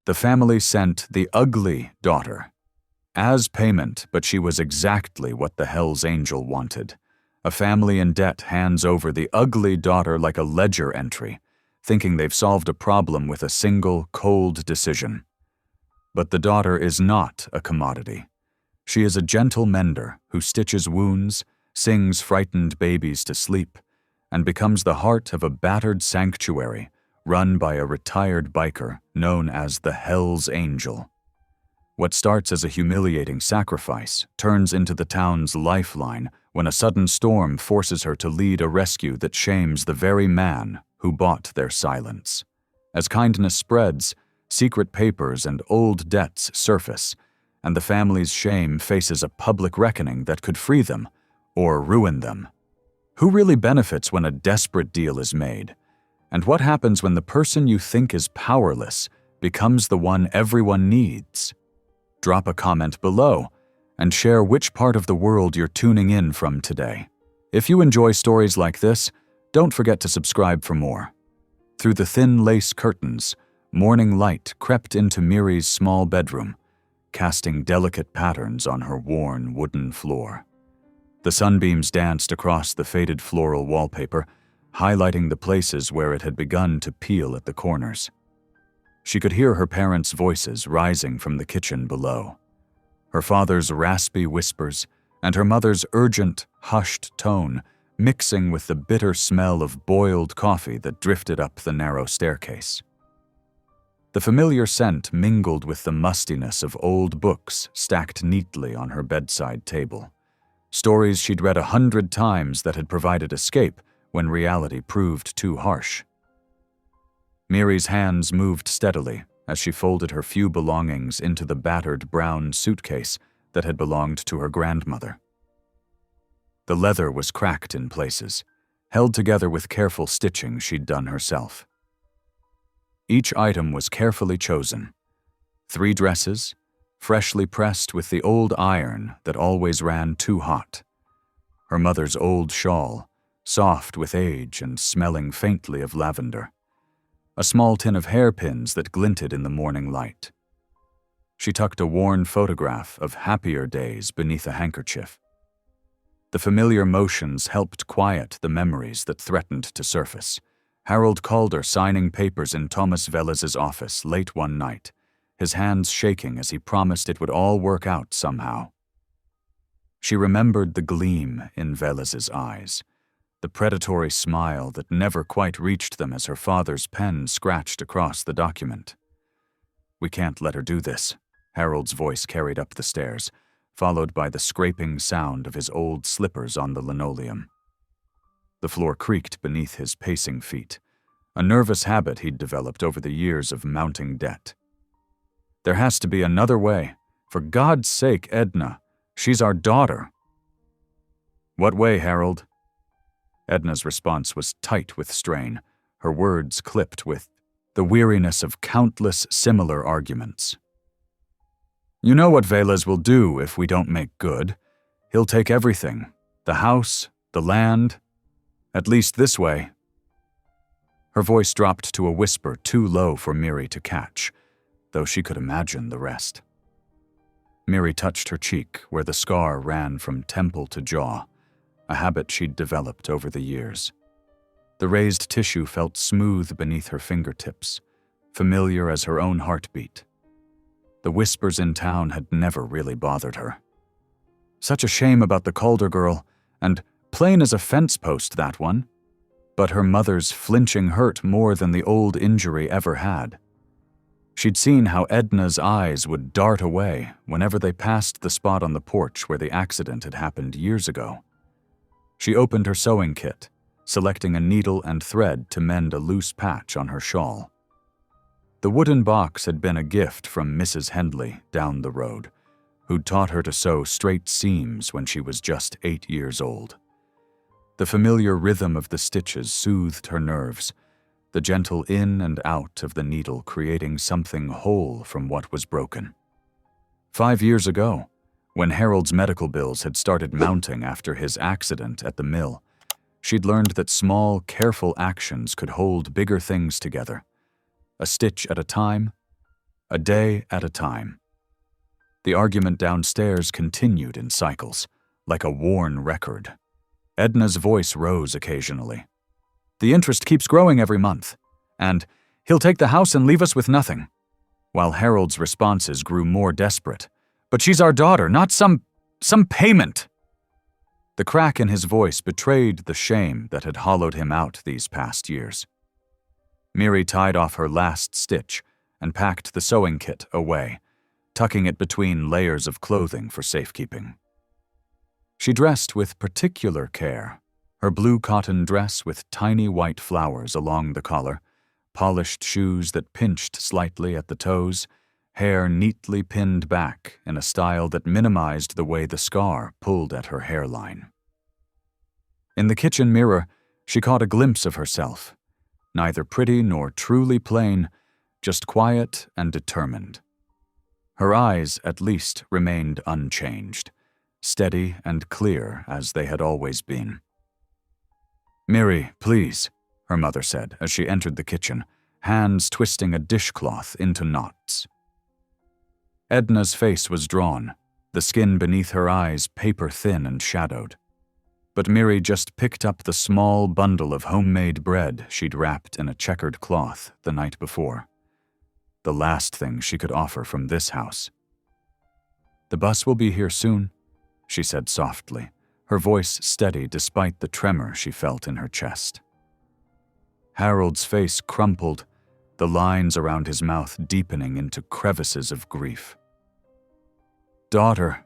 The family sent the ugly daughter as payment, but she was exactly what the Hell's Angel wanted. A family in debt hands over the ugly daughter like a ledger entry, thinking they've solved a problem with a single, cold decision. But the daughter is not a commodity. She is a gentle mender who stitches wounds, sings frightened babies to sleep, and becomes the heart of a battered sanctuary run by a retired biker known as the Hell's Angel. What starts as a humiliating sacrifice turns into the town's lifeline when a sudden storm forces her to lead a rescue that shames the very man who bought their silence. As kindness spreads, secret papers and old debts surface, and the family's shame faces a public reckoning that could free them or ruin them. Who really benefits when a desperate deal is made? And what happens when the person you think is powerless becomes the one everyone needs? Drop a comment below and share which part of the world you're tuning in from today. If you enjoy stories like this, don't forget to subscribe for more. Through the thin lace curtains, morning light crept into Miri's small bedroom, casting delicate patterns on her worn wooden floor. The sunbeams danced across the faded floral wallpaper, highlighting the places where it had begun to peel at the corners. She could hear her parents' voices rising from the kitchen below. Her father's raspy whispers and her mother's urgent, hushed tone mixing with the bitter smell of boiled coffee that drifted up the narrow staircase. The familiar scent mingled with the mustiness of old books stacked neatly on her bedside table. Stories she'd read 100 times that had provided escape when reality proved too harsh. Miri's hands moved steadily as she folded her few belongings into the battered brown suitcase that had belonged to her grandmother. The leather was cracked in places, held together with careful stitching she'd done herself. Each item was carefully chosen. 3 dresses, freshly pressed with the old iron that always ran too hot. Her mother's old shawl, soft with age and smelling faintly of lavender. A small tin of hairpins that glinted in the morning light. She tucked a worn photograph of happier days beneath a handkerchief. The familiar motions helped quiet the memories that threatened to surface. Harold Calder signing papers in Thomas Velez's office late one night, his hands shaking as he promised it would all work out somehow. She remembered the gleam in Velez's eyes, the predatory smile that never quite reached them as her father's pen scratched across the document. "We can't let her do this," Harold's voice carried up the stairs, followed by the scraping sound of his old slippers on the linoleum. The floor creaked beneath his pacing feet, a nervous habit he'd developed over the years of mounting debt. "There has to be another way. For God's sake, Edna, she's our daughter." "What way, Harold?" Edna's response was tight with strain, her words clipped with the weariness of countless similar arguments. "You know what Velez will do if we don't make good. He'll take everything, the house, the land, at least this way." Her voice dropped to a whisper too low for Miri to catch, though she could imagine the rest. Miri touched her cheek where the scar ran from temple to jaw, a habit she'd developed over the years. The raised tissue felt smooth beneath her fingertips, familiar as her own heartbeat. The whispers in town had never really bothered her. Such a shame about the Calder girl, and plain as a fence post, that one. But her mother's flinching hurt more than the old injury ever had. She'd seen how Edna's eyes would dart away whenever they passed the spot on the porch where the accident had happened years ago. She opened her sewing kit, selecting a needle and thread to mend a loose patch on her shawl. The wooden box had been a gift from Mrs. Hendley down the road, who'd taught her to sew straight seams when she was just 8 years old. The familiar rhythm of the stitches soothed her nerves, the gentle in and out of the needle creating something whole from what was broken. 5 years ago, when Harold's medical bills had started mounting after his accident at the mill, she'd learned that small, careful actions could hold bigger things together. A stitch at a time, a day at a time. The argument downstairs continued in cycles, like a worn record. Edna's voice rose occasionally. The interest keeps growing every month, and he'll take the house and leave us with nothing. While Harold's responses grew more desperate. But she's our daughter, not some payment. The crack in his voice betrayed the shame that had hollowed him out these past years. Miri tied off her last stitch and packed the sewing kit away, tucking it between layers of clothing for safekeeping. She dressed with particular care, her blue cotton dress with tiny white flowers along the collar, polished shoes that pinched slightly at the toes, hair neatly pinned back in a style that minimized the way the scar pulled at her hairline. In the kitchen mirror, she caught a glimpse of herself, neither pretty nor truly plain, just quiet and determined. Her eyes, at least, remained unchanged, steady and clear as they had always been. "Miri, please," her mother said as she entered the kitchen, hands twisting a dishcloth into knots. Edna's face was drawn, the skin beneath her eyes paper-thin and shadowed. But Miri just picked up the small bundle of homemade bread she'd wrapped in a checkered cloth the night before. The last thing she could offer from this house. "The bus will be here soon," she said softly, her voice steady despite the tremor she felt in her chest. Harold's face crumpled, the lines around his mouth deepening into crevices of grief. "Daughter."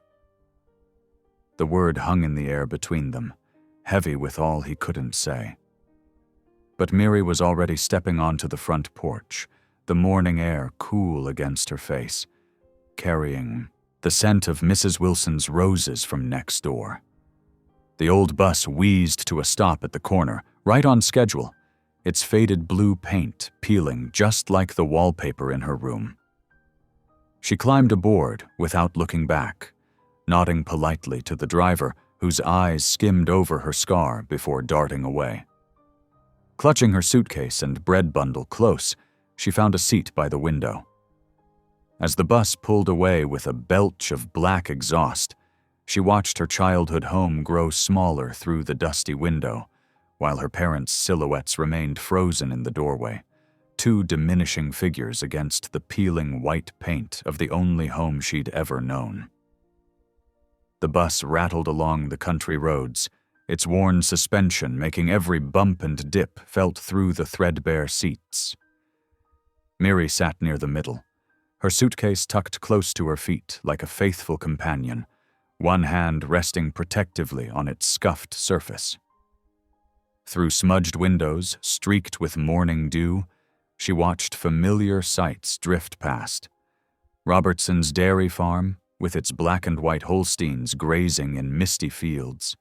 The word hung in the air between them, heavy with all he couldn't say. But Miri was already stepping onto the front porch, the morning air cool against her face, carrying the scent of Mrs. Wilson's roses from next door. The old bus wheezed to a stop at the corner, right on schedule, its faded blue paint peeling just like the wallpaper in her room. She climbed aboard without looking back, nodding politely to the driver whose eyes skimmed over her scar before darting away. Clutching her suitcase and bread bundle close, she found a seat by the window. As the bus pulled away with a belch of black exhaust, she watched her childhood home grow smaller through the dusty window, while her parents' silhouettes remained frozen in the doorway, two diminishing figures against the peeling white paint of the only home she'd ever known. The bus rattled along the country roads, its worn suspension making every bump and dip felt through the threadbare seats. Miri sat near the middle, her suitcase tucked close to her feet like a faithful companion, one hand resting protectively on its scuffed surface. Through smudged windows, streaked with morning dew, she watched familiar sights drift past. Robertson's dairy farm, with its black and white Holsteins grazing in misty fields.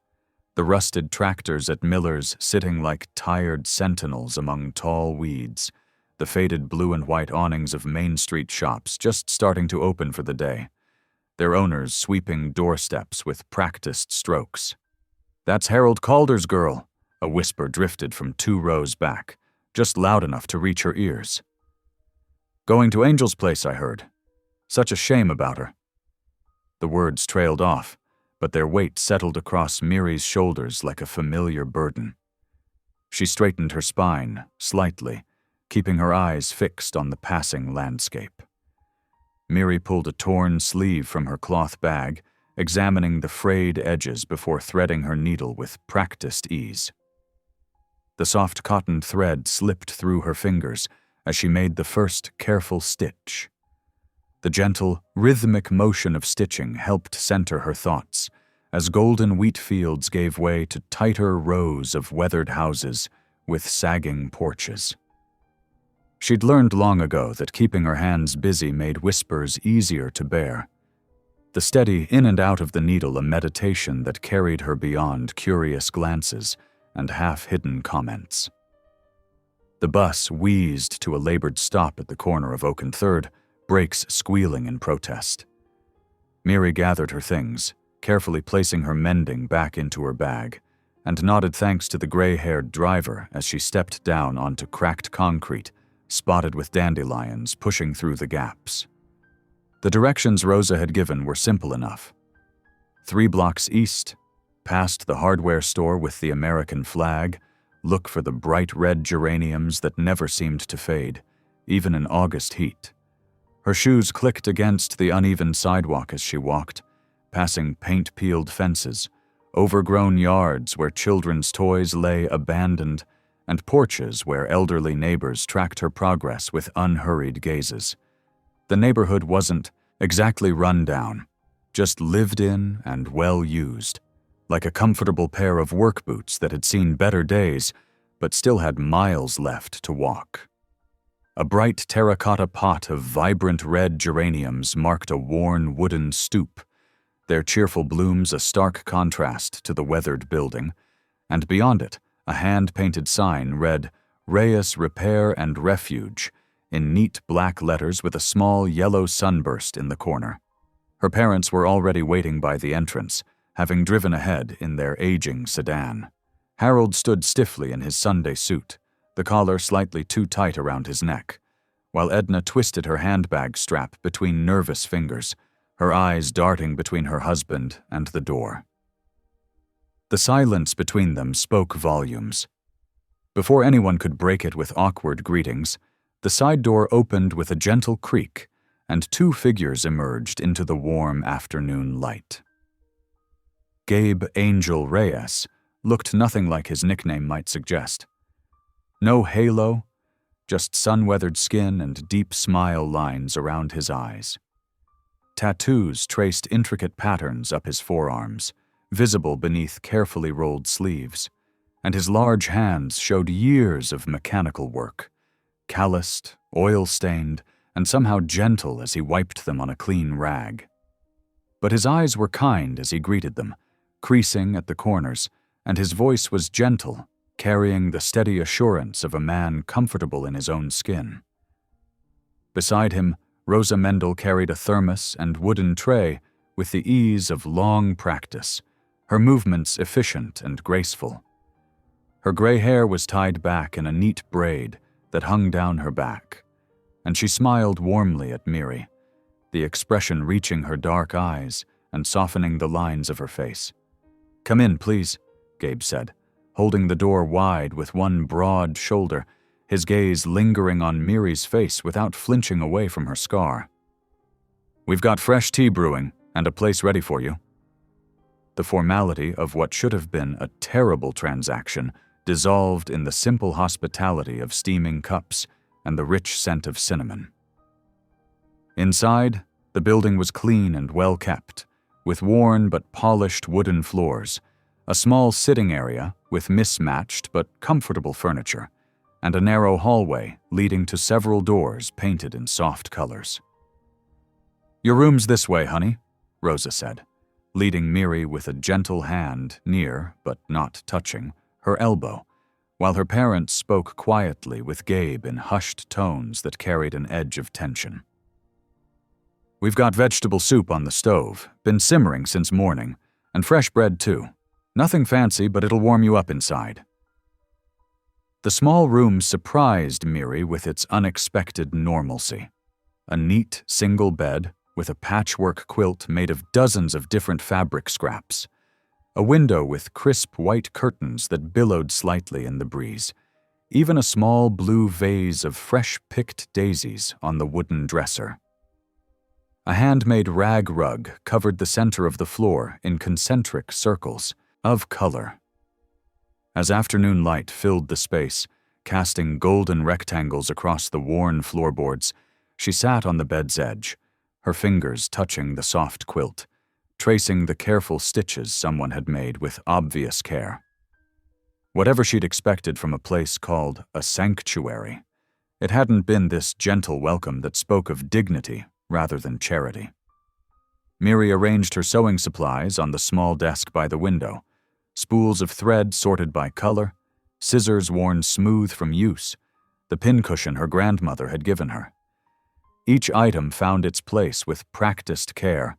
The rusted tractors at Miller's sitting like tired sentinels among tall weeds. The faded blue and white awnings of Main Street shops just starting to open for the day. Their owners sweeping doorsteps with practiced strokes. "That's Harold Calder's girl," a whisper drifted from 2 rows back, just loud enough to reach her ears. "Going to Angel's place, I heard. Such a shame about her." The words trailed off, but their weight settled across Miri's shoulders like a familiar burden. She straightened her spine, slightly, keeping her eyes fixed on the passing landscape. Miri pulled a torn sleeve from her cloth bag, examining the frayed edges before threading her needle with practiced ease. The soft cotton thread slipped through her fingers as she made the first careful stitch. The gentle, rhythmic motion of stitching helped center her thoughts, as golden wheat fields gave way to tighter rows of weathered houses with sagging porches. She'd learned long ago that keeping her hands busy made whispers easier to bear. The steady in and out of the needle a meditation that carried her beyond curious glances and half-hidden comments. The bus wheezed to a labored stop at the corner of Oak and 3rd, brakes squealing in protest. Miri gathered her things, carefully placing her mending back into her bag, and nodded thanks to the gray-haired driver as she stepped down onto cracked concrete, spotted with dandelions pushing through the gaps. The directions Rosa had given were simple enough. 3 blocks east, past the hardware store with the American flag, look for the bright red geraniums that never seemed to fade, even in August heat. Her shoes clicked against the uneven sidewalk as she walked, passing paint-peeled fences, overgrown yards where children's toys lay abandoned, and porches where elderly neighbors tracked her progress with unhurried gazes. The neighborhood wasn't exactly run down, just lived in and well used, like a comfortable pair of work boots that had seen better days but still had miles left to walk. A bright terracotta pot of vibrant red geraniums marked a worn wooden stoop, their cheerful blooms a stark contrast to the weathered building, and beyond it, a hand-painted sign read, "Reyes Repair and Refuge," in neat black letters with a small yellow sunburst in the corner. Her parents were already waiting by the entrance, having driven ahead in their aging sedan. Harold stood stiffly in his Sunday suit, the collar slightly too tight around his neck, while Edna twisted her handbag strap between nervous fingers, her eyes darting between her husband and the door. The silence between them spoke volumes. Before anyone could break it with awkward greetings, the side door opened with a gentle creak, and 2 figures emerged into the warm afternoon light. Gabe Angel Reyes looked nothing like his nickname might suggest. No halo, just sun-weathered skin and deep smile lines around his eyes. Tattoos traced intricate patterns up his forearms, visible beneath carefully rolled sleeves, and his large hands showed years of mechanical work, calloused, oil-stained, and somehow gentle as he wiped them on a clean rag. But his eyes were kind as he greeted them, creasing at the corners, and his voice was gentle, carrying the steady assurance of a man comfortable in his own skin. Beside him, Rosa Mendel carried a thermos and wooden tray with the ease of long practice, her movements efficient and graceful. Her gray hair was tied back in a neat braid that hung down her back, and she smiled warmly at Miri, the expression reaching her dark eyes and softening the lines of her face. "Come in, please," Gabe said, holding the door wide with one broad shoulder, his gaze lingering on Miri's face without flinching away from her scar. "We've got fresh tea brewing and a place ready for you." The formality of what should have been a terrible transaction dissolved in the simple hospitality of steaming cups and the rich scent of cinnamon. Inside, the building was clean and well kept, with worn but polished wooden floors, a small sitting area with mismatched but comfortable furniture, and a narrow hallway leading to several doors painted in soft colors. "Your room's this way, honey," Rosa said, leading Miri with a gentle hand near, but not touching, her elbow, while her parents spoke quietly with Gabe in hushed tones that carried an edge of tension. "We've got vegetable soup on the stove, been simmering since morning, and fresh bread too. Nothing fancy, but it'll warm you up inside." The small room surprised Miri with its unexpected normalcy. A neat, single bed with a patchwork quilt made of dozens of different fabric scraps. A window with crisp white curtains that billowed slightly in the breeze. Even a small blue vase of fresh-picked daisies on the wooden dresser. A handmade rag rug covered the center of the floor in concentric circles of color. As afternoon light filled the space, casting golden rectangles across the worn floorboards, she sat on the bed's edge, her fingers touching the soft quilt, tracing the careful stitches someone had made with obvious care. Whatever she'd expected from a place called a sanctuary, it hadn't been this gentle welcome that spoke of dignity rather than charity. Miri arranged her sewing supplies on the small desk by the window, spools of thread sorted by color, scissors worn smooth from use, the pincushion her grandmother had given her. Each item found its place with practiced care,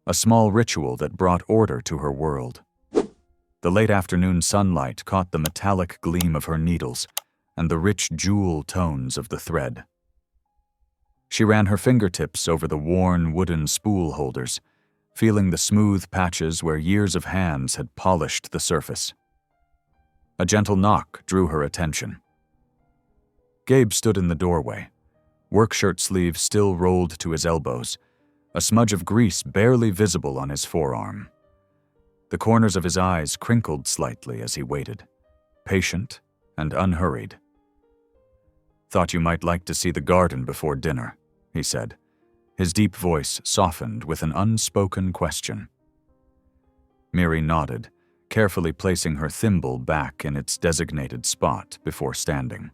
a small ritual that brought order to her world. The late afternoon sunlight caught the metallic gleam of her needles and the rich jewel tones of the thread. She ran her fingertips over the worn wooden spool holders, feeling the smooth patches where years of hands had polished the surface. A gentle knock drew her attention. Gabe stood in the doorway, work shirt sleeves still rolled to his elbows, a smudge of grease barely visible on his forearm. The corners of his eyes crinkled slightly as he waited, patient and unhurried. "Thought you might like to see the garden before dinner," he said, his deep voice softened with an unspoken question. Miri nodded, carefully placing her thimble back in its designated spot before standing.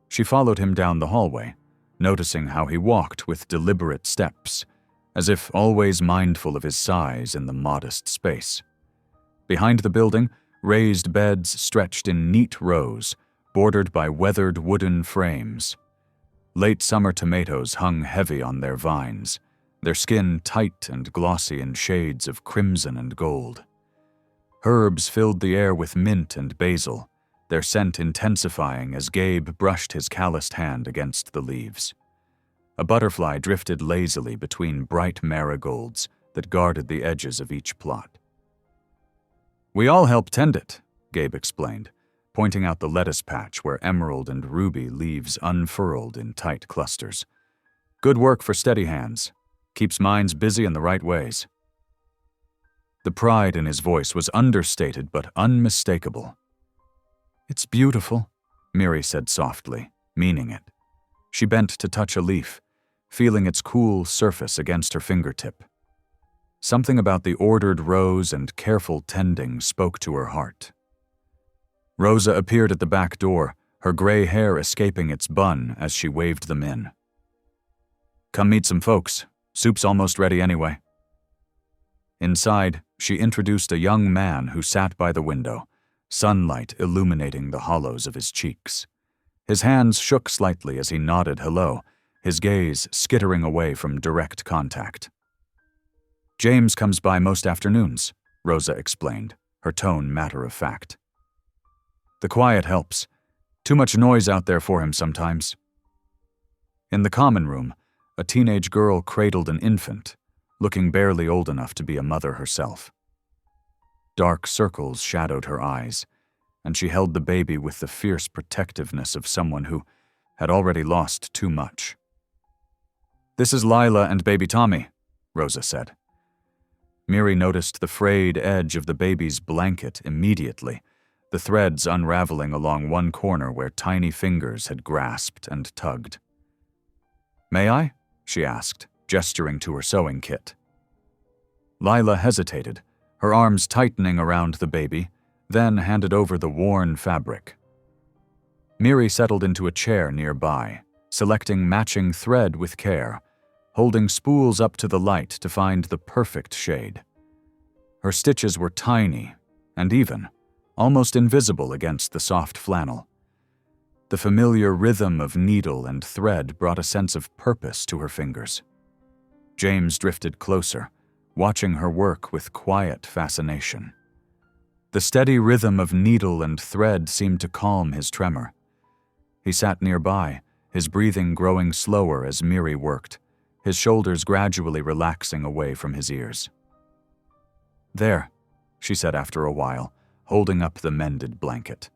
She followed him down the hallway, noticing how he walked with deliberate steps, as if always mindful of his size in the modest space. Behind the building, raised beds stretched in neat rows, bordered by weathered wooden frames. Late summer tomatoes hung heavy on their vines, their skin tight and glossy in shades of crimson and gold. Herbs filled the air with mint and basil, their scent intensifying as Gabe brushed his calloused hand against the leaves. A butterfly drifted lazily between bright marigolds that guarded the edges of each plot. "We all help tend it," Gabe explained, pointing out the lettuce patch where emerald and ruby leaves unfurled in tight clusters. "Good work for steady hands. Keeps minds busy in the right ways." The pride in his voice was understated but unmistakable. "It's beautiful," Miri said softly, meaning it. She bent to touch a leaf, feeling its cool surface against her fingertip. Something about the ordered rows and careful tending spoke to her heart. Rosa appeared at the back door, her gray hair escaping its bun as she waved them in. "Come meet some folks. Soup's almost ready anyway." Inside, she introduced a young man who sat by the window, sunlight illuminating the hollows of his cheeks. His hands shook slightly as he nodded hello, his gaze skittering away from direct contact. "James comes by most afternoons," Rosa explained, her tone matter-of-fact. "The quiet helps. Too much noise out there for him sometimes." In the common room, a teenage girl cradled an infant, looking barely old enough to be a mother herself. Dark circles shadowed her eyes, and she held the baby with the fierce protectiveness of someone who had already lost too much. "This is Lila and baby Tommy," Rosa said. Miri noticed the frayed edge of the baby's blanket immediately, the threads unraveling along one corner where tiny fingers had grasped and tugged. "May I?" she asked, gesturing to her sewing kit. Lila hesitated, her arms tightening around the baby, then handed over the worn fabric. Miri settled into a chair nearby, selecting matching thread with care, holding spools up to the light to find the perfect shade. Her stitches were tiny and even, almost invisible against the soft flannel. The familiar rhythm of needle and thread brought a sense of purpose to her fingers. James drifted closer, watching her work with quiet fascination. The steady rhythm of needle and thread seemed to calm his tremor. He sat nearby, his breathing growing slower as Miri worked, his shoulders gradually relaxing away from his ears. "There," she said after a while, holding up the mended blanket.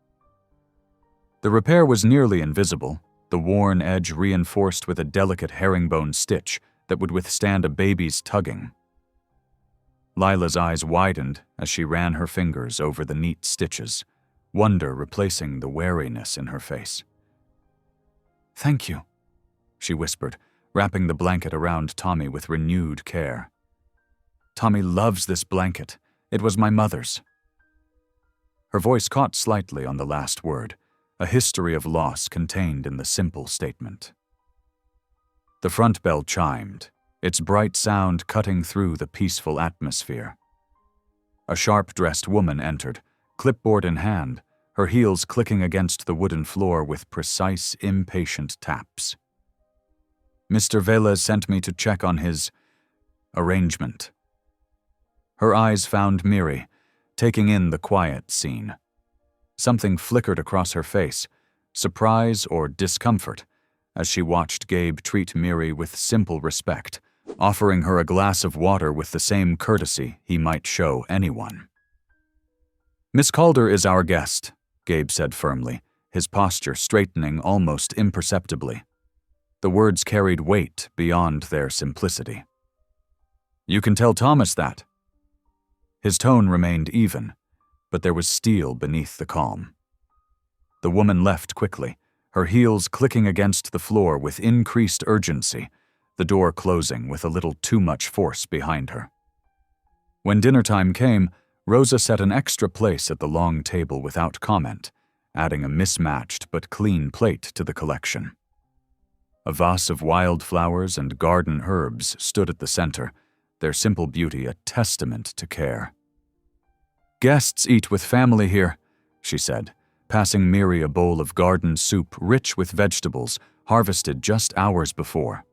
The repair was nearly invisible, the worn edge reinforced with a delicate herringbone stitch that would withstand a baby's tugging. Lila's eyes widened as she ran her fingers over the neat stitches, wonder replacing the wariness in her face. "Thank you," she whispered, wrapping the blanket around Tommy with renewed care. "Tommy loves this blanket. It was my mother's." Her voice caught slightly on the last word, a history of loss contained in the simple statement. The front bell chimed, its bright sound cutting through the peaceful atmosphere. A sharp-dressed woman entered, clipboard in hand, her heels clicking against the wooden floor with precise, impatient taps. "Mr. Velez sent me to check on his arrangement." Her eyes found Miri, taking in the quiet scene. Something flickered across her face, surprise or discomfort, as she watched Gabe treat Miri with simple respect, offering her a glass of water with the same courtesy he might show anyone. "Miss Calder is our guest," Gabe said firmly, his posture straightening almost imperceptibly. The words carried weight beyond their simplicity. "You can tell Thomas that." His tone remained even, but there was steel beneath the calm. The woman left quickly, her heels clicking against the floor with increased urgency, the door closing with a little too much force behind her. When dinner time came, Rosa set an extra place at the long table without comment, adding a mismatched but clean plate to the collection. A vase of wildflowers and garden herbs stood at the center, their simple beauty a testament to care. "Guests eat with family here," she said, passing Miri a bowl of garden soup rich with vegetables harvested just hours before.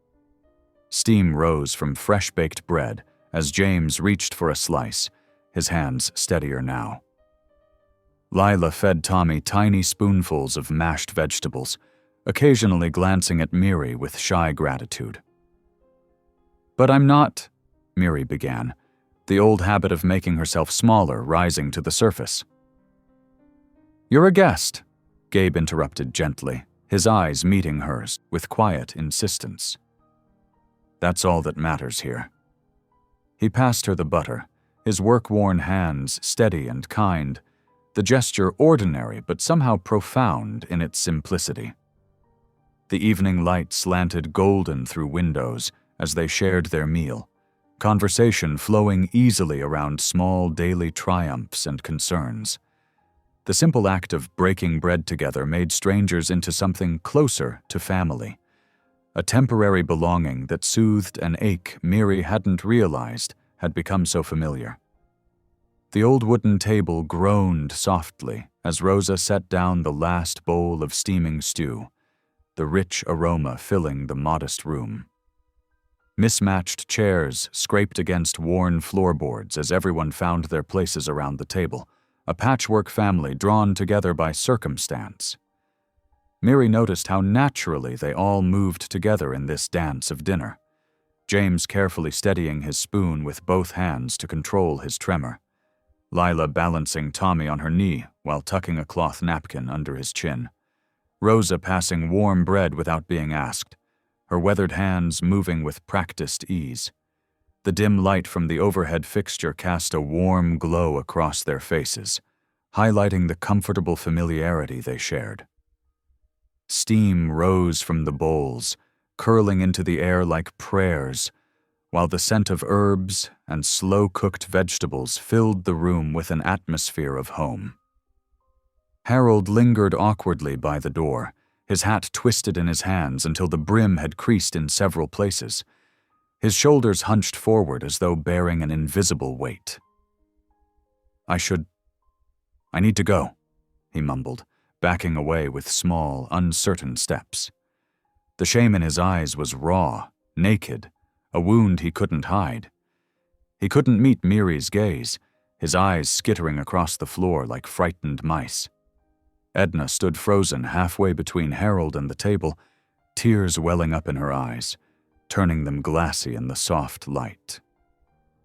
Steam rose from fresh-baked bread as James reached for a slice, his hands steadier now. Lila fed Tommy tiny spoonfuls of mashed vegetables, occasionally glancing at Miri with shy gratitude. "But I'm not," Miri began, the old habit of making herself smaller rising to the surface. "You're a guest," Gabe interrupted gently, his eyes meeting hers with quiet insistence. "That's all that matters here." He passed her the butter, his work-worn hands steady and kind, the gesture ordinary but somehow profound in its simplicity. The evening light slanted golden through windows as they shared their meal, conversation flowing easily around small daily triumphs and concerns. The simple act of breaking bread together made strangers into something closer to family, a temporary belonging that soothed an ache Miri hadn't realized had become so familiar. The old wooden table groaned softly as Rosa set down the last bowl of steaming stew, the rich aroma filling the modest room. Mismatched chairs scraped against worn floorboards as everyone found their places around the table, a patchwork family drawn together by circumstance. Miri noticed how naturally they all moved together in this dance of dinner, James carefully steadying his spoon with both hands to control his tremor, Lila balancing Tommy on her knee while tucking a cloth napkin under his chin, Rosa passing warm bread without being asked, her weathered hands moving with practiced ease. The dim light from the overhead fixture cast a warm glow across their faces, highlighting the comfortable familiarity they shared. Steam rose from the bowls, curling into the air like prayers, while the scent of herbs and slow-cooked vegetables filled the room with an atmosphere of home. Harold lingered awkwardly by the door, his hat twisted in his hands until the brim had creased in several places, his shoulders hunched forward as though bearing an invisible weight. I need to go," he mumbled, backing away with small, uncertain steps. The shame in his eyes was raw, naked, a wound he couldn't hide. He couldn't meet Miri's gaze, his eyes skittering across the floor like frightened mice. Edna stood frozen halfway between Harold and the table, tears welling up in her eyes, turning them glassy in the soft light.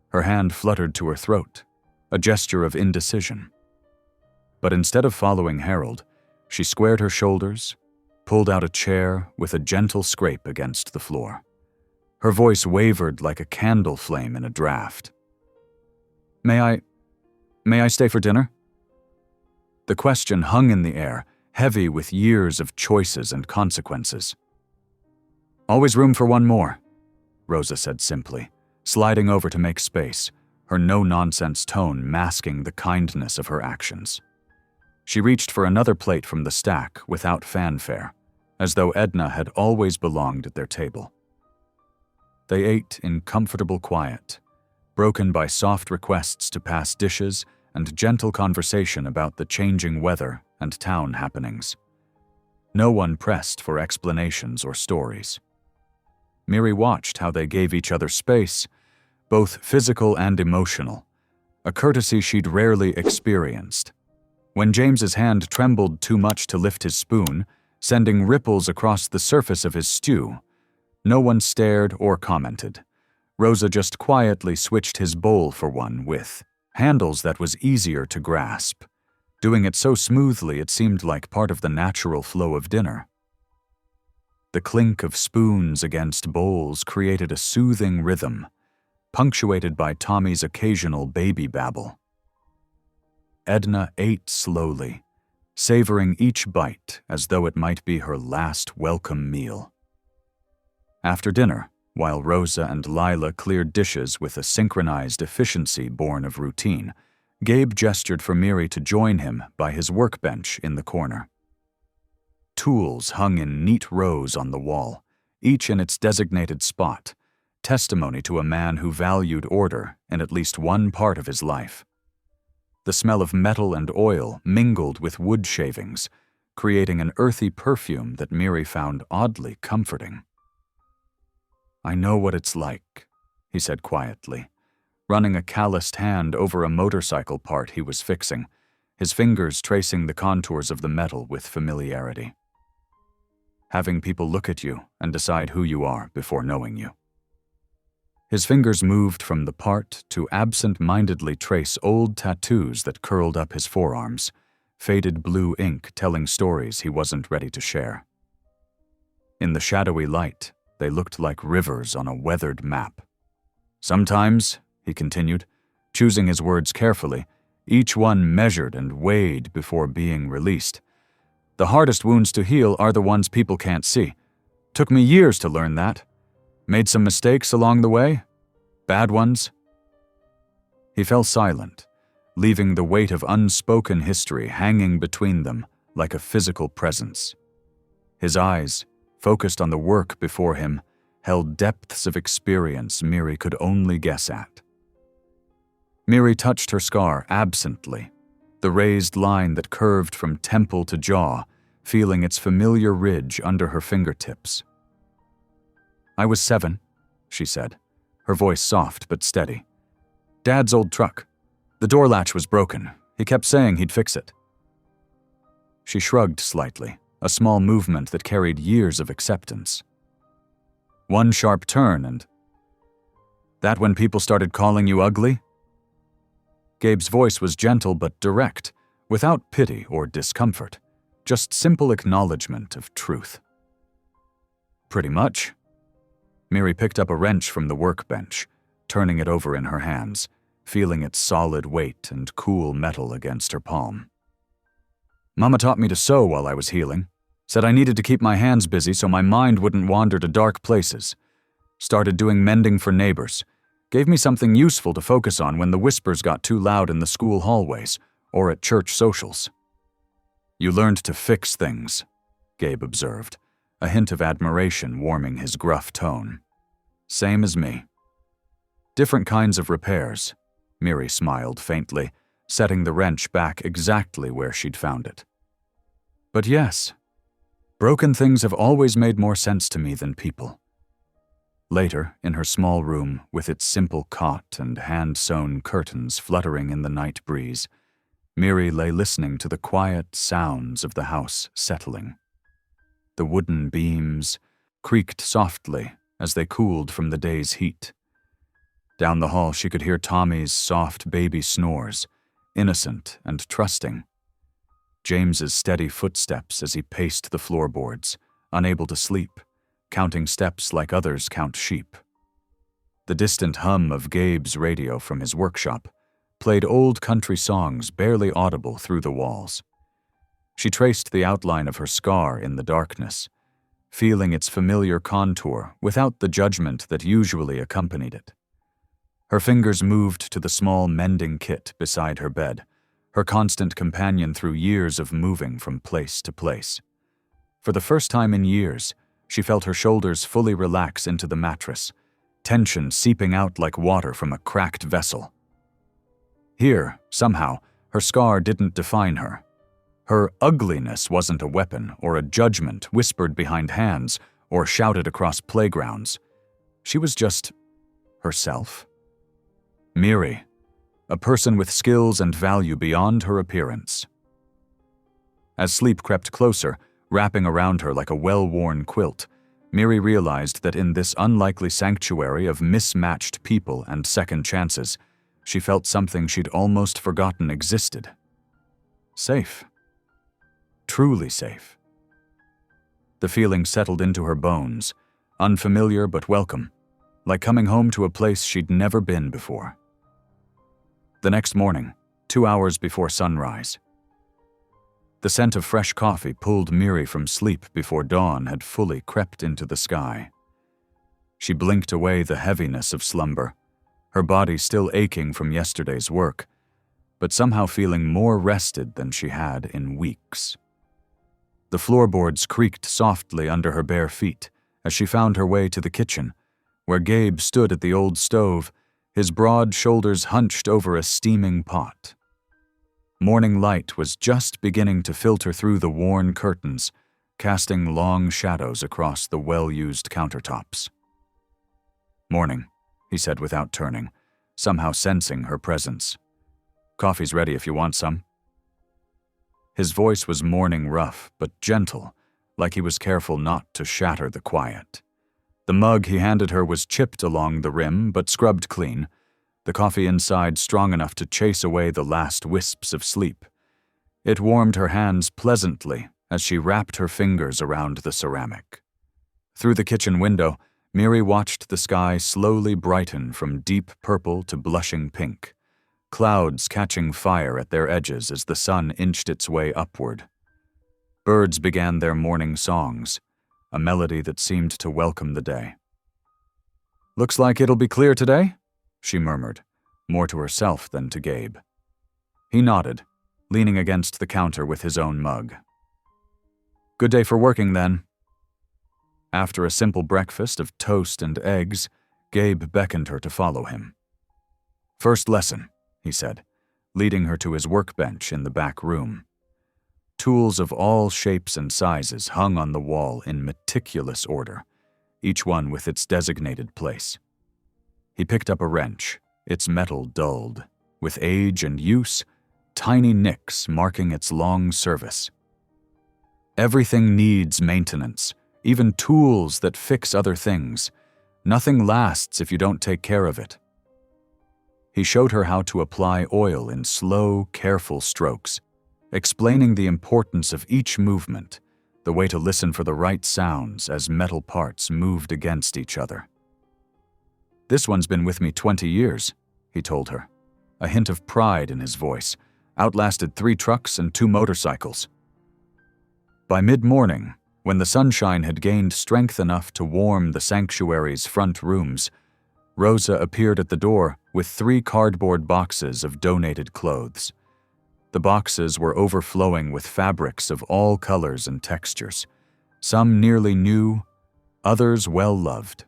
Her hand fluttered to her throat, a gesture of indecision. But instead of following Harold, she squared her shoulders, pulled out a chair with a gentle scrape against the floor. Her voice wavered like a candle flame in a draft. May I stay for dinner?" The question hung in the air, heavy with years of choices and consequences. "Always room for one more," Rosa said simply, sliding over to make space, her no-nonsense tone masking the kindness of her actions. She reached for another plate from the stack without fanfare, as though Edna had always belonged at their table. They ate in comfortable quiet, broken by soft requests to pass dishes and gentle conversation about the changing weather and town happenings. No one pressed for explanations or stories. Miri watched how they gave each other space, both physical and emotional, a courtesy she'd rarely experienced. When James's hand trembled too much to lift his spoon, sending ripples across the surface of his stew. No one stared or commented. Rosa just quietly switched his bowl for one with handles that was easier to grasp, doing it so smoothly it seemed like part of the natural flow of dinner. The clink of spoons against bowls created a soothing rhythm, punctuated by Tommy's occasional baby babble. Edna ate slowly, savoring each bite as though it might be her last welcome meal. After dinner, while Rosa and Lila cleared dishes with a synchronized efficiency born of routine, Gabe gestured for Miri to join him by his workbench in the corner. Tools hung in neat rows on the wall, each in its designated spot, testimony to a man who valued order in at least one part of his life. The smell of metal and oil mingled with wood shavings, creating an earthy perfume that Miri found oddly comforting. "I know what it's like," he said quietly, running a calloused hand over a motorcycle part he was fixing, his fingers tracing the contours of the metal with familiarity. "Having people look at you and decide who you are before knowing you." His fingers moved from the part to absent-mindedly trace old tattoos that curled up his forearms, faded blue ink telling stories he wasn't ready to share. In the shadowy light, they looked like rivers on a weathered map. "Sometimes," he continued, choosing his words carefully, each one measured and weighed before being released, "the hardest wounds to heal are the ones people can't see. Took me years to learn that. Made some mistakes along the way? Bad ones?" He fell silent, leaving the weight of unspoken history hanging between them like a physical presence. His eyes, focused on the work before him, held depths of experience Miri could only guess at. Miri touched her scar absently, the raised line that curved from temple to jaw, feeling its familiar ridge under her fingertips. "I was 7, she said, her voice soft but steady. "Dad's old truck. The door latch was broken. He kept saying he'd fix it." She shrugged slightly, a small movement that carried years of acceptance. "One sharp turn and—" "That when people started calling you ugly?" Gabe's voice was gentle but direct, without pity or discomfort, just simple acknowledgement of truth. "Pretty much." Miri picked up a wrench from the workbench, turning it over in her hands, feeling its solid weight and cool metal against her palm. "Mama taught me to sew while I was healing. Said I needed to keep my hands busy so my mind wouldn't wander to dark places. Started doing mending for neighbors. Gave me something useful to focus on when the whispers got too loud in the school hallways or at church socials." "You learned to fix things," Gabe observed, a hint of admiration warming his gruff tone. "Same as me." "Different kinds of repairs," Miri smiled faintly, setting the wrench back exactly where she'd found it. "But yes, broken things have always made more sense to me than people." Later, in her small room, with its simple cot and hand-sewn curtains fluttering in the night breeze, Miri lay listening to the quiet sounds of the house settling. The wooden beams creaked softly as they cooled from the day's heat. Down the hall she could hear Tommy's soft baby snores, innocent and trusting. James's steady footsteps as he paced the floorboards, unable to sleep, counting steps like others count sheep. The distant hum of Gabe's radio from his workshop played old country songs barely audible through the walls. She traced the outline of her scar in the darkness, feeling its familiar contour without the judgment that usually accompanied it. Her fingers moved to the small mending kit beside her bed, her constant companion through years of moving from place to place. For the first time in years, she felt her shoulders fully relax into the mattress, tension seeping out like water from a cracked vessel. Here, somehow, her scar didn't define her. Her ugliness wasn't a weapon or a judgment whispered behind hands or shouted across playgrounds. She was just herself. Miri, a person with skills and value beyond her appearance. As sleep crept closer, Wrapping around her like a well-worn quilt, Miri realized that in this unlikely sanctuary of mismatched people and second chances, she felt something she'd almost forgotten existed. Safe. Truly safe. The feeling settled into her bones, unfamiliar but welcome, like coming home to a place she'd never been before. The next morning, 2 hours before sunrise, the scent of fresh coffee pulled Miri from sleep before dawn had fully crept into the sky. She blinked away the heaviness of slumber, her body still aching from yesterday's work, but somehow feeling more rested than she had in weeks. The floorboards creaked softly under her bare feet as she found her way to the kitchen, where Gabe stood at the old stove, his broad shoulders hunched over a steaming pot. Morning light was just beginning to filter through the worn curtains, casting long shadows across the well-used countertops. "Morning," he said without turning, somehow sensing her presence. "Coffee's ready if you want some." His voice was morning rough but gentle, like he was careful not to shatter the quiet. The mug he handed her was chipped along the rim but scrubbed clean, the coffee inside strong enough to chase away the last wisps of sleep. It warmed her hands pleasantly as she wrapped her fingers around the ceramic. Through the kitchen window, Miri watched the sky slowly brighten from deep purple to blushing pink, clouds catching fire at their edges as the sun inched its way upward. Birds began their morning songs, a melody that seemed to welcome the day. "Looks like it'll be clear today?" she murmured, more to herself than to Gabe. He nodded, leaning against the counter with his own mug. "Good day for working, then." After a simple breakfast of toast and eggs, Gabe beckoned her to follow him. "First lesson," he said, leading her to his workbench in the back room. Tools of all shapes and sizes hung on the wall in meticulous order, each one with its designated place. He picked up a wrench, its metal dulled, with age and use, tiny nicks marking its long service. Everything needs maintenance, even tools that fix other things. Nothing lasts if you don't take care of it. He showed her how to apply oil in slow, careful strokes, explaining the importance of each movement, the way to listen for the right sounds as metal parts moved against each other. "This one's been with me 20 years, he told her, a hint of pride in his voice, outlasted 3 trucks and 2 motorcycles. By mid-morning, when the sunshine had gained strength enough to warm the sanctuary's front rooms, Rosa appeared at the door with 3 cardboard boxes of donated clothes. The boxes were overflowing with fabrics of all colors and textures, some nearly new, others well-loved.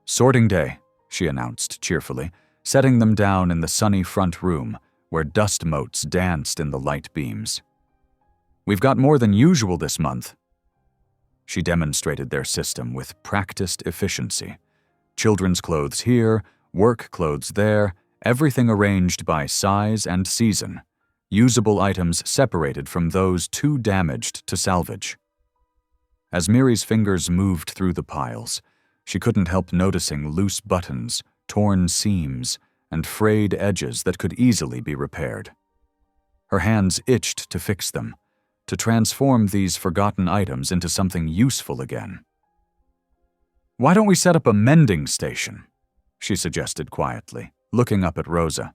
"Sorting day," she announced cheerfully, setting them down in the sunny front room where dust motes danced in the light beams. "We've got more than usual this month." She demonstrated their system with practiced efficiency. Children's clothes here, work clothes there, everything arranged by size and season, usable items separated from those too damaged to salvage. As Miri's fingers moved through the piles, she couldn't help noticing loose buttons, torn seams, and frayed edges that could easily be repaired. Her hands itched to fix them, to transform these forgotten items into something useful again. "Why don't we set up a mending station?" she suggested quietly, looking up at Rosa.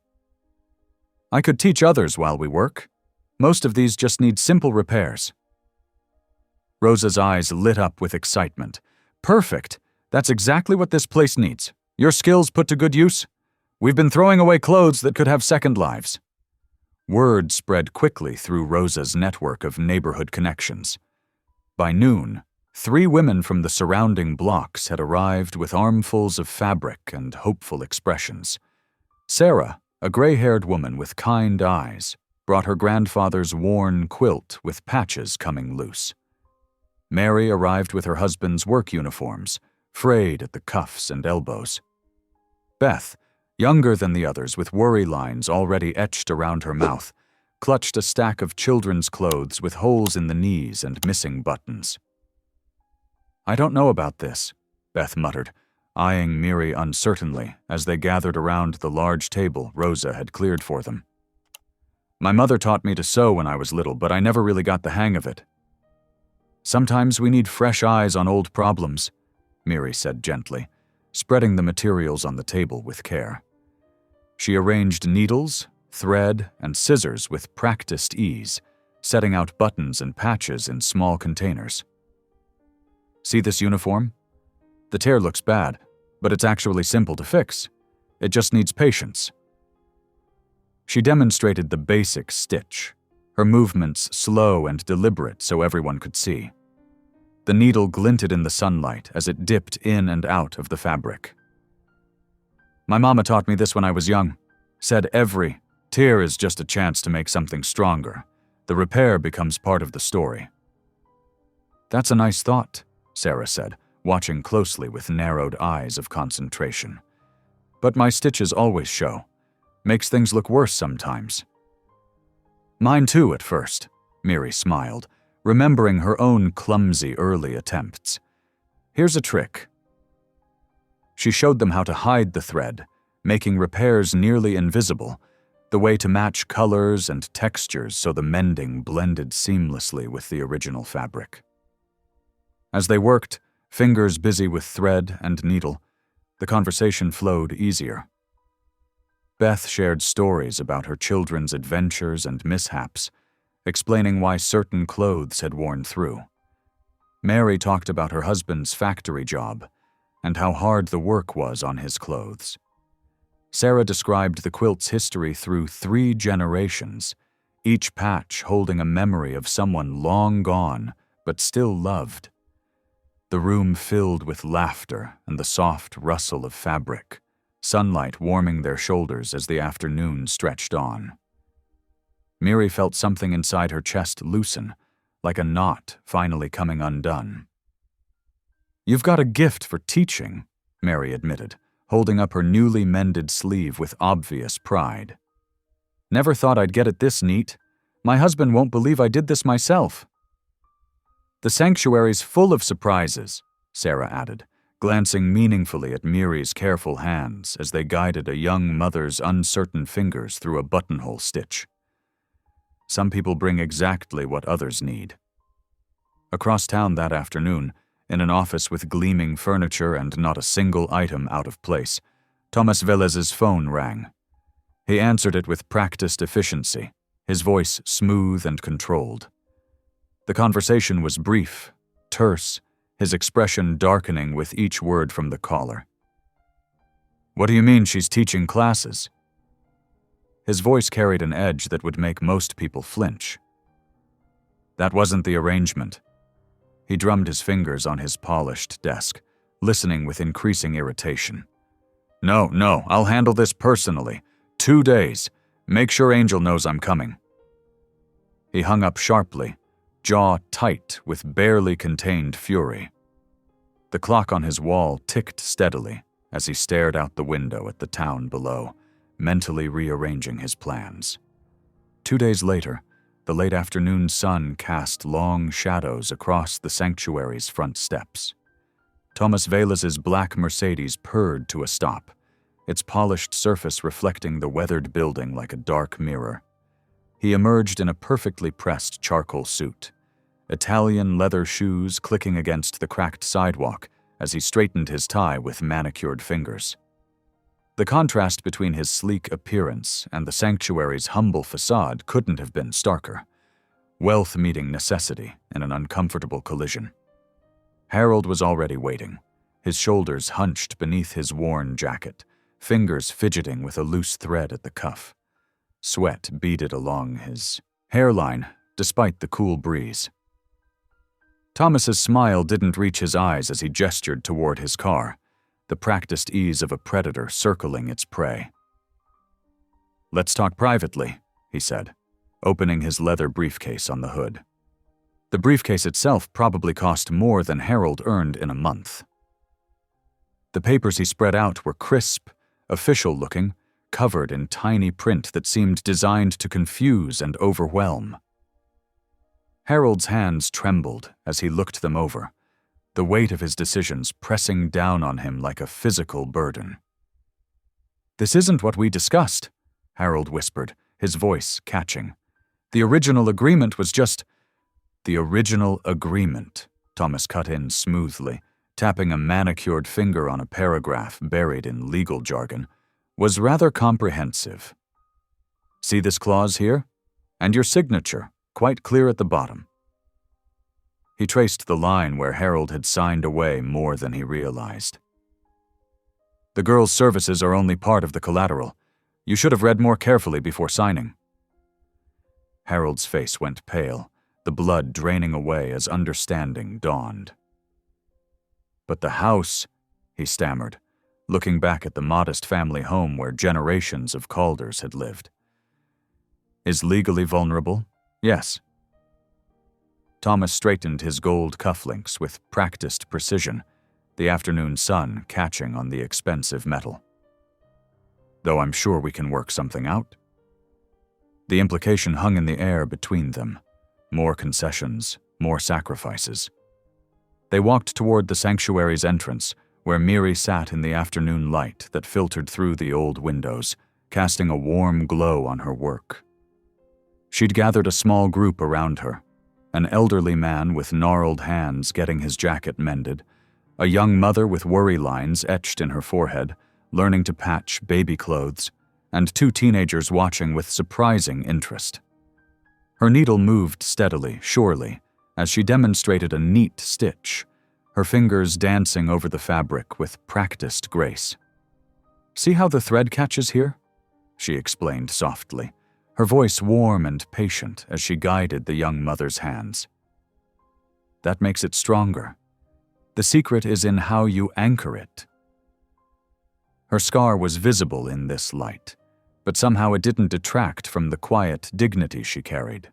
"I could teach others while we work. Most of these just need simple repairs." Rosa's eyes lit up with excitement. "Perfect! That's exactly what this place needs. Your skills put to good use. We've been throwing away clothes that could have second lives." Word spread quickly through Rosa's network of neighborhood connections. By noon, 3 women from the surrounding blocks had arrived with armfuls of fabric and hopeful expressions. Sarah, a gray-haired woman with kind eyes, brought her grandfather's worn quilt with patches coming loose. Mary arrived with her husband's work uniforms, frayed at the cuffs and elbows. Beth, younger than the others with worry lines already etched around her mouth, clutched a stack of children's clothes with holes in the knees and missing buttons. "I don't know about this," Beth muttered, eyeing Miri uncertainly as they gathered around the large table Rosa had cleared for them. "My mother taught me to sew when I was little, but I never really got the hang of it." "Sometimes we need fresh eyes on old problems," Miri said gently, spreading the materials on the table with care. She arranged needles, thread, and scissors with practiced ease, setting out buttons and patches in small containers. "See this uniform? The tear looks bad, but it's actually simple to fix. It just needs patience." She demonstrated the basic stitch, her movements slow and deliberate so everyone could see. The needle glinted in the sunlight as it dipped in and out of the fabric. "My mama taught me this when I was young. Said every tear is just a chance to make something stronger. The repair becomes part of the story." "That's a nice thought," Sarah said, watching closely with narrowed eyes of concentration. "But my stitches always show. Makes things look worse sometimes." "Mine too at first," Miri smiled, remembering her own clumsy early attempts. "Here's a trick." She showed them how to hide the thread, making repairs nearly invisible, the way to match colors and textures so the mending blended seamlessly with the original fabric. As they worked, fingers busy with thread and needle, the conversation flowed easier. Beth shared stories about her children's adventures and mishaps, explaining why certain clothes had worn through. Mary talked about her husband's factory job and how hard the work was on his clothes. Sarah described the quilt's history through 3 generations, each patch holding a memory of someone long gone but still loved. The room filled with laughter and the soft rustle of fabric, sunlight warming their shoulders as the afternoon stretched on. Miri felt something inside her chest loosen, like a knot finally coming undone. "You've got a gift for teaching," Mary admitted, holding up her newly mended sleeve with obvious pride. "Never thought I'd get it this neat. My husband won't believe I did this myself." "The sanctuary's full of surprises," Sarah added, glancing meaningfully at Miri's careful hands as they guided a young mother's uncertain fingers through a buttonhole stitch. "Some people bring exactly what others need." Across town that afternoon, in an office with gleaming furniture and not a single item out of place, Thomas Velez's phone rang. He answered it with practiced efficiency, his voice smooth and controlled. The conversation was brief, terse, his expression darkening with each word from the caller. "What do you mean she's teaching classes?" His voice carried an edge that would make most people flinch. "That wasn't the arrangement." He drummed his fingers on his polished desk, listening with increasing irritation. No, I'll handle this personally. 2 days. Make sure Angel knows I'm coming." He hung up sharply, jaw tight with barely contained fury. The clock on his wall ticked steadily as he stared out the window at the town below, mentally rearranging his plans. 2 days later, the late afternoon sun cast long shadows across the sanctuary's front steps. Thomas Velez's black Mercedes purred to a stop, its polished surface reflecting the weathered building like a dark mirror. He emerged in a perfectly pressed charcoal suit, Italian leather shoes clicking against the cracked sidewalk as he straightened his tie with manicured fingers. The contrast between his sleek appearance and the sanctuary's humble facade couldn't have been starker. Wealth meeting necessity in an uncomfortable collision. Harold was already waiting, his shoulders hunched beneath his worn jacket, fingers fidgeting with a loose thread at the cuff. Sweat beaded along his hairline despite the cool breeze. Thomas's smile didn't reach his eyes as he gestured toward his car, the practiced ease of a predator circling its prey. "Let's talk privately," he said, opening his leather briefcase on the hood. The briefcase itself probably cost more than Harold earned in a month. The papers he spread out were crisp, official-looking, covered in tiny print that seemed designed to confuse and overwhelm. Harold's hands trembled as he looked them over, the weight of his decisions pressing down on him like a physical burden. "This isn't what we discussed," Harold whispered, his voice catching. "The original agreement was just—" "The original agreement," Thomas cut in smoothly, tapping a manicured finger on a paragraph buried in legal jargon, "was rather comprehensive. See this clause here? And your signature, quite clear at the bottom." He traced the line where Harold had signed away more than he realized. "The girl's services are only part of the collateral. You should have read more carefully before signing." Harold's face went pale, the blood draining away as understanding dawned. "But the house," he stammered, looking back at the modest family home where generations of Calders had lived, "is legally vulnerable? Yes." Thomas straightened his gold cufflinks with practiced precision, the afternoon sun catching on the expensive metal. "Though I'm sure we can work something out." The implication hung in the air between them. More concessions, more sacrifices. They walked toward the sanctuary's entrance, where Miri sat in the afternoon light that filtered through the old windows, casting a warm glow on her work. She'd gathered a small group around her, an elderly man with gnarled hands getting his jacket mended, a young mother with worry lines etched in her forehead, learning to patch baby clothes, and 2 teenagers watching with surprising interest. Her needle moved steadily, surely, as she demonstrated a neat stitch, her fingers dancing over the fabric with practiced grace. "See how the thread catches here?" she explained softly, her voice warm and patient as she guided the young mother's hands. "That makes it stronger. The secret is in how you anchor it." Her scar was visible in this light, but somehow it didn't detract from the quiet dignity she carried.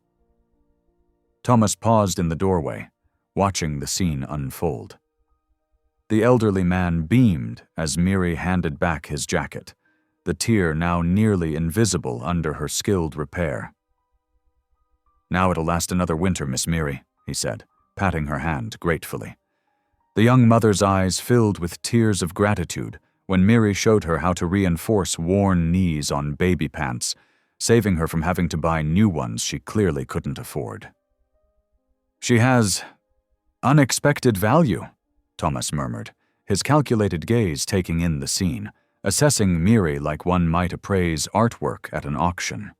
Thomas paused in the doorway, watching the scene unfold. The elderly man beamed as Miri handed back his jacket, the tear now nearly invisible under her skilled repair. "Now it'll last another winter, Miss Miri," he said, patting her hand gratefully. The young mother's eyes filled with tears of gratitude when Miri showed her how to reinforce worn knees on baby pants, saving her from having to buy new ones she clearly couldn't afford. "She has unexpected value," Thomas murmured, his calculated gaze taking in the scene, assessing Miri like one might appraise artwork at an auction.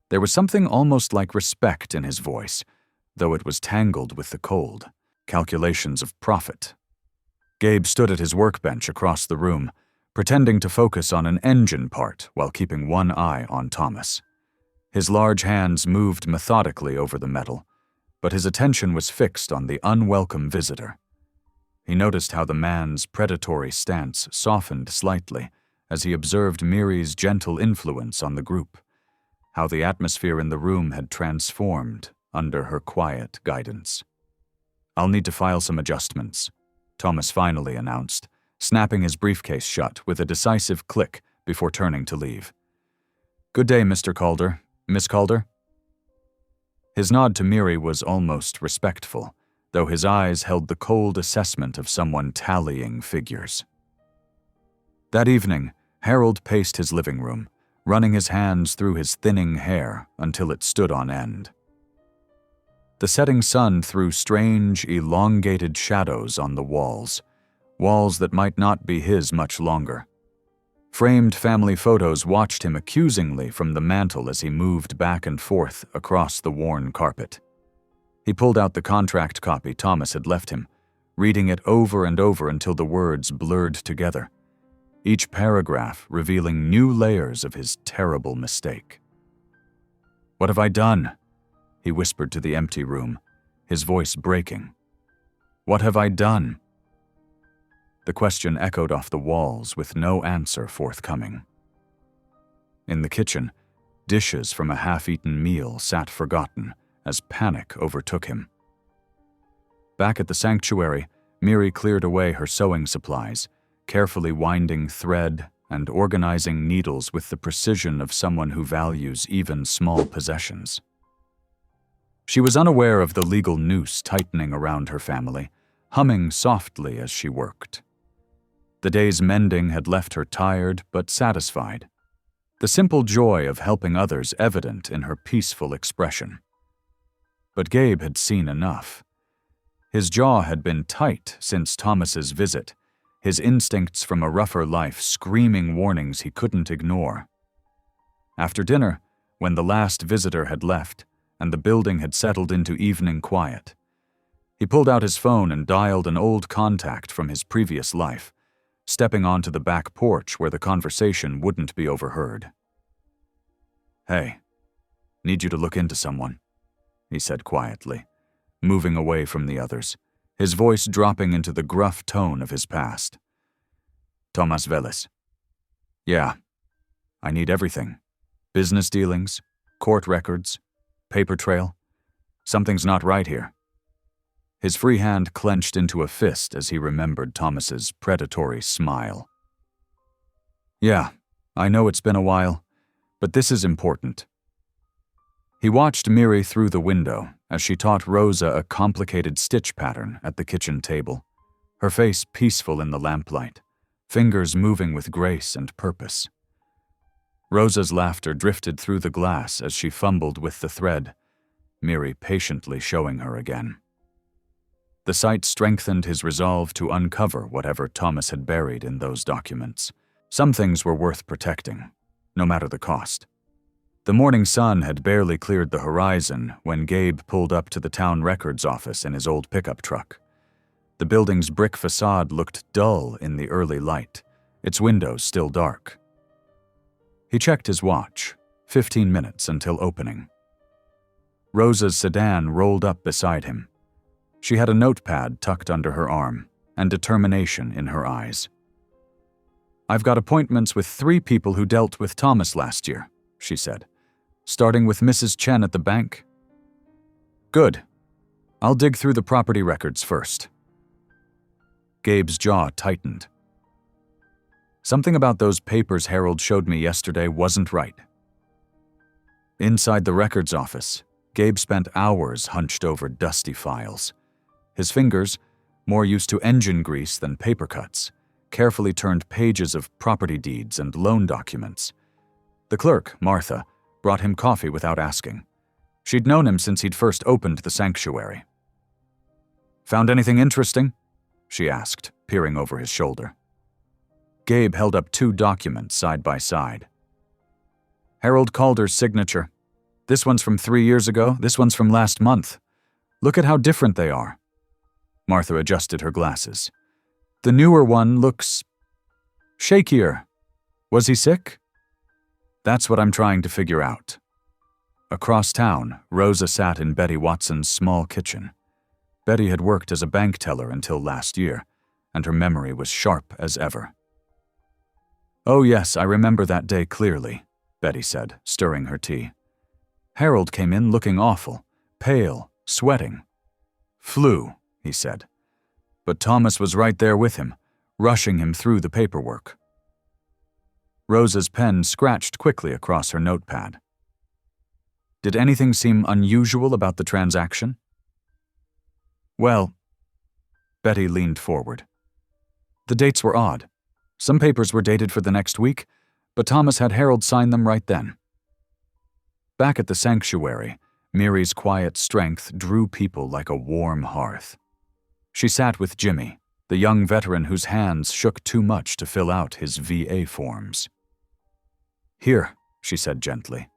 There was something almost like respect in his voice, though it was tangled with the cold. Calculations of profit. Gabe stood at his workbench across the room, pretending to focus on an engine part while keeping one eye on Thomas. His large hands moved methodically over the metal, but his attention was fixed on the unwelcome visitor. He noticed how the man's predatory stance softened slightly as he observed Miri's gentle influence on the group, how the atmosphere in the room had transformed under her quiet guidance. "I'll need to file some adjustments," Thomas finally announced, snapping his briefcase shut with a decisive click before turning to leave. "Good day, Mr. Calder. Miss Calder?" His nod to Miri was almost respectful, though his eyes held the cold assessment of someone tallying figures. That evening, Harold paced his living room, running his hands through his thinning hair until it stood on end. The setting sun threw strange, elongated shadows on the walls that might not be his much longer. Framed family photos watched him accusingly from the mantel as he moved back and forth across the worn carpet. He pulled out the contract copy Thomas had left him, reading it over and over until the words blurred together, each paragraph revealing new layers of his terrible mistake. "What have I done?" he whispered to the empty room, his voice breaking. "What have I done?" The question echoed off the walls with no answer forthcoming. In the kitchen, dishes from a half-eaten meal sat forgotten as panic overtook him. Back at the sanctuary, Miri cleared away her sewing supplies, carefully winding thread, and organizing needles with the precision of someone who values even small possessions. She was unaware of the legal noose tightening around her family, humming softly as she worked. The day's mending had left her tired but satisfied, the simple joy of helping others evident in her peaceful expression. But Gabe had seen enough. His jaw had been tight since Thomas's visit, his instincts from a rougher life screaming warnings he couldn't ignore. After dinner, when the last visitor had left and the building had settled into evening quiet, he pulled out his phone and dialed an old contact from his previous life, stepping onto the back porch where the conversation wouldn't be overheard. "Hey, need you to look into someone," he said quietly, moving away from the others, his voice dropping into the gruff tone of his past. "Thomas Veles." "Yeah, I need everything. Business dealings, court records, paper trail. Something's not right here." His free hand clenched into a fist as he remembered Thomas's predatory smile. "Yeah, I know it's been a while, but this is important." He watched Miri through the window as she taught Rosa a complicated stitch pattern at the kitchen table, her face peaceful in the lamplight, fingers moving with grace and purpose. Rosa's laughter drifted through the glass as she fumbled with the thread, Miri patiently showing her again. The sight strengthened his resolve to uncover whatever Thomas had buried in those documents. Some things were worth protecting, no matter the cost. The morning sun had barely cleared the horizon when Gabe pulled up to the town records office in his old pickup truck. The building's brick facade looked dull in the early light, its windows still dark. He checked his watch, 15 minutes until opening. Rosa's sedan rolled up beside him. She had a notepad tucked under her arm and determination in her eyes. "I've got appointments with 3 people who dealt with Thomas last year," she said, "starting with Mrs. Chen at the bank." "Good. I'll dig through the property records first." Gabe's jaw tightened. Something about those papers Harold showed me yesterday wasn't right. Inside the records office, Gabe spent hours hunched over dusty files. His fingers, more used to engine grease than paper cuts, carefully turned pages of property deeds and loan documents. The clerk, Martha, brought him coffee without asking. She'd known him since he'd first opened the sanctuary. "Found anything interesting?" she asked, peering over his shoulder. Gabe held up 2 documents side by side. "Harold Calder's signature. This one's from 3 years ago, this one's from last month. Look at how different they are." Martha adjusted her glasses. "The newer one looks shakier. Was he sick?" "That's what I'm trying to figure out." Across town, Rosa sat in Betty Watson's small kitchen. Betty had worked as a bank teller until last year, and her memory was sharp as ever. "Oh yes, I remember that day clearly," Betty said, stirring her tea. "Harold came in looking awful, pale, sweating. Flu," he said. But Thomas was right there with him, rushing him through the paperwork. Rosa's pen scratched quickly across her notepad. "Did anything seem unusual about the transaction?" "Well," Betty leaned forward. "The dates were odd. Some papers were dated for the next week, but Thomas had Harold sign them right then." Back at the sanctuary, Miri's quiet strength drew people like a warm hearth. She sat with Jimmy, the young veteran whose hands shook too much to fill out his VA forms. "Here," she said gently.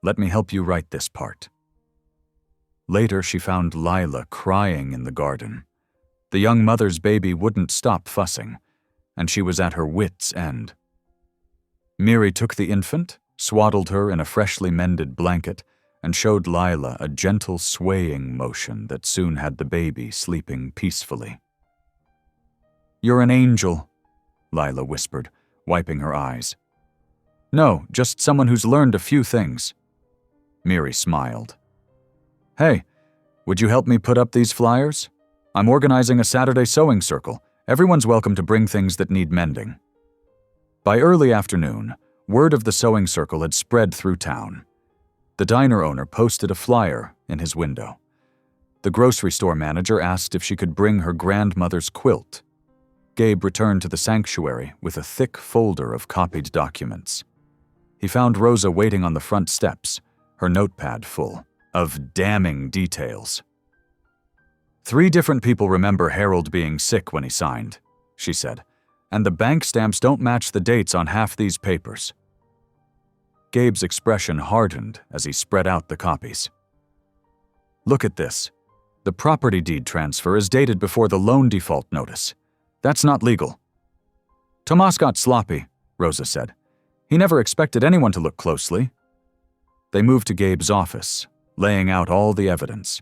"Let me help you write this part." Later, she found Lila crying in the garden. The young mother's baby wouldn't stop fussing, and she was at her wits' end. Miri took the infant, swaddled her in a freshly mended blanket, and showed Lila a gentle swaying motion that soon had the baby sleeping peacefully. "You're an angel," Lila whispered, wiping her eyes. "No, just someone who's learned a few things." Miri smiled. "Hey, would you help me put up these flyers? I'm organizing a Saturday sewing circle. Everyone's welcome to bring things that need mending." By early afternoon, word of the sewing circle had spread through town. The diner owner posted a flyer in his window. The grocery store manager asked if she could bring her grandmother's quilt. Gabe returned to the sanctuary with a thick folder of copied documents. He found Rosa waiting on the front steps, her notepad full of damning details. 3 different people remember Harold being sick when he signed, she said, and the bank stamps don't match the dates on half these papers. Gabe's expression hardened as he spread out the copies. Look at this. The property deed transfer is dated before the loan default notice. That's not legal. Tomas got sloppy, Rosa said. He never expected anyone to look closely. They moved to Gabe's office, laying out all the evidence.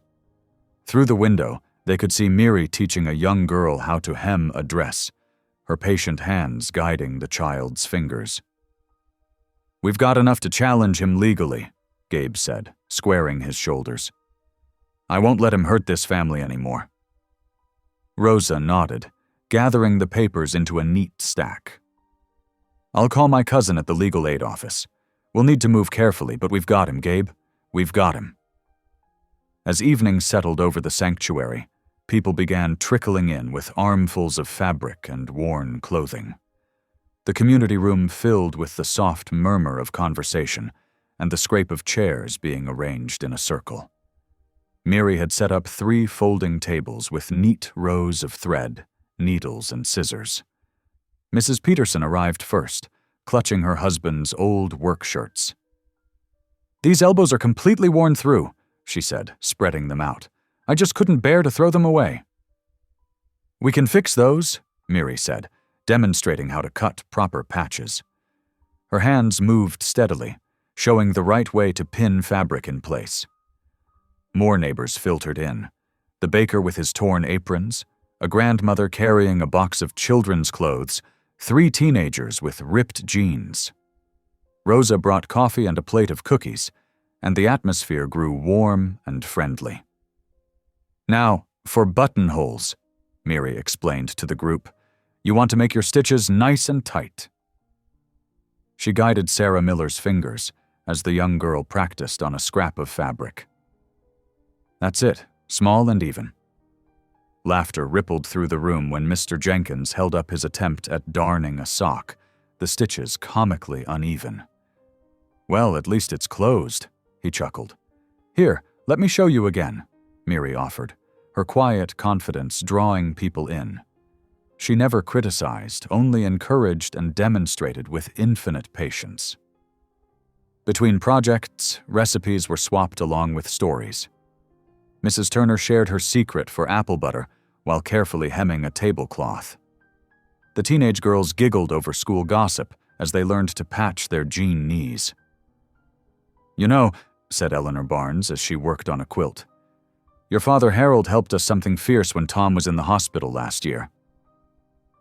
Through the window, they could see Miri teaching a young girl how to hem a dress, her patient hands guiding the child's fingers. We've got enough to challenge him legally, Gabe said, squaring his shoulders. I won't let him hurt this family anymore. Rosa nodded, gathering the papers into a neat stack. I'll call my cousin at the legal aid office. We'll need to move carefully, but we've got him, Gabe. We've got him. As evening settled over the sanctuary, people began trickling in with armfuls of fabric and worn clothing. The community room filled with the soft murmur of conversation and the scrape of chairs being arranged in a circle. Miri had set up 3 folding tables with neat rows of thread, needles, and scissors. Mrs. Peterson arrived first, clutching her husband's old work shirts. These elbows are completely worn through, she said, spreading them out. I just couldn't bear to throw them away. We can fix those, Miri said, demonstrating how to cut proper patches. Her hands moved steadily, showing the right way to pin fabric in place. More neighbors filtered in, the baker with his torn aprons, a grandmother carrying a box of children's clothes, 3 teenagers with ripped jeans. Rosa brought coffee and a plate of cookies, and the atmosphere grew warm and friendly. Now, for buttonholes, Miri explained to the group. You want to make your stitches nice and tight. She guided Sarah Miller's fingers as the young girl practiced on a scrap of fabric. That's it, small and even. Laughter rippled through the room when Mr. Jenkins held up his attempt at darning a sock, the stitches comically uneven. Well, at least it's closed, he chuckled. Here, let me show you again, Miri offered, her quiet confidence drawing people in. She never criticized, only encouraged and demonstrated with infinite patience. Between projects, recipes were swapped along with stories. Mrs. Turner shared her secret for apple butter while carefully hemming a tablecloth. The teenage girls giggled over school gossip as they learned to patch their jean knees. You know, said Eleanor Barnes as she worked on a quilt, your father Harold helped us something fierce when Tom was in the hospital last year.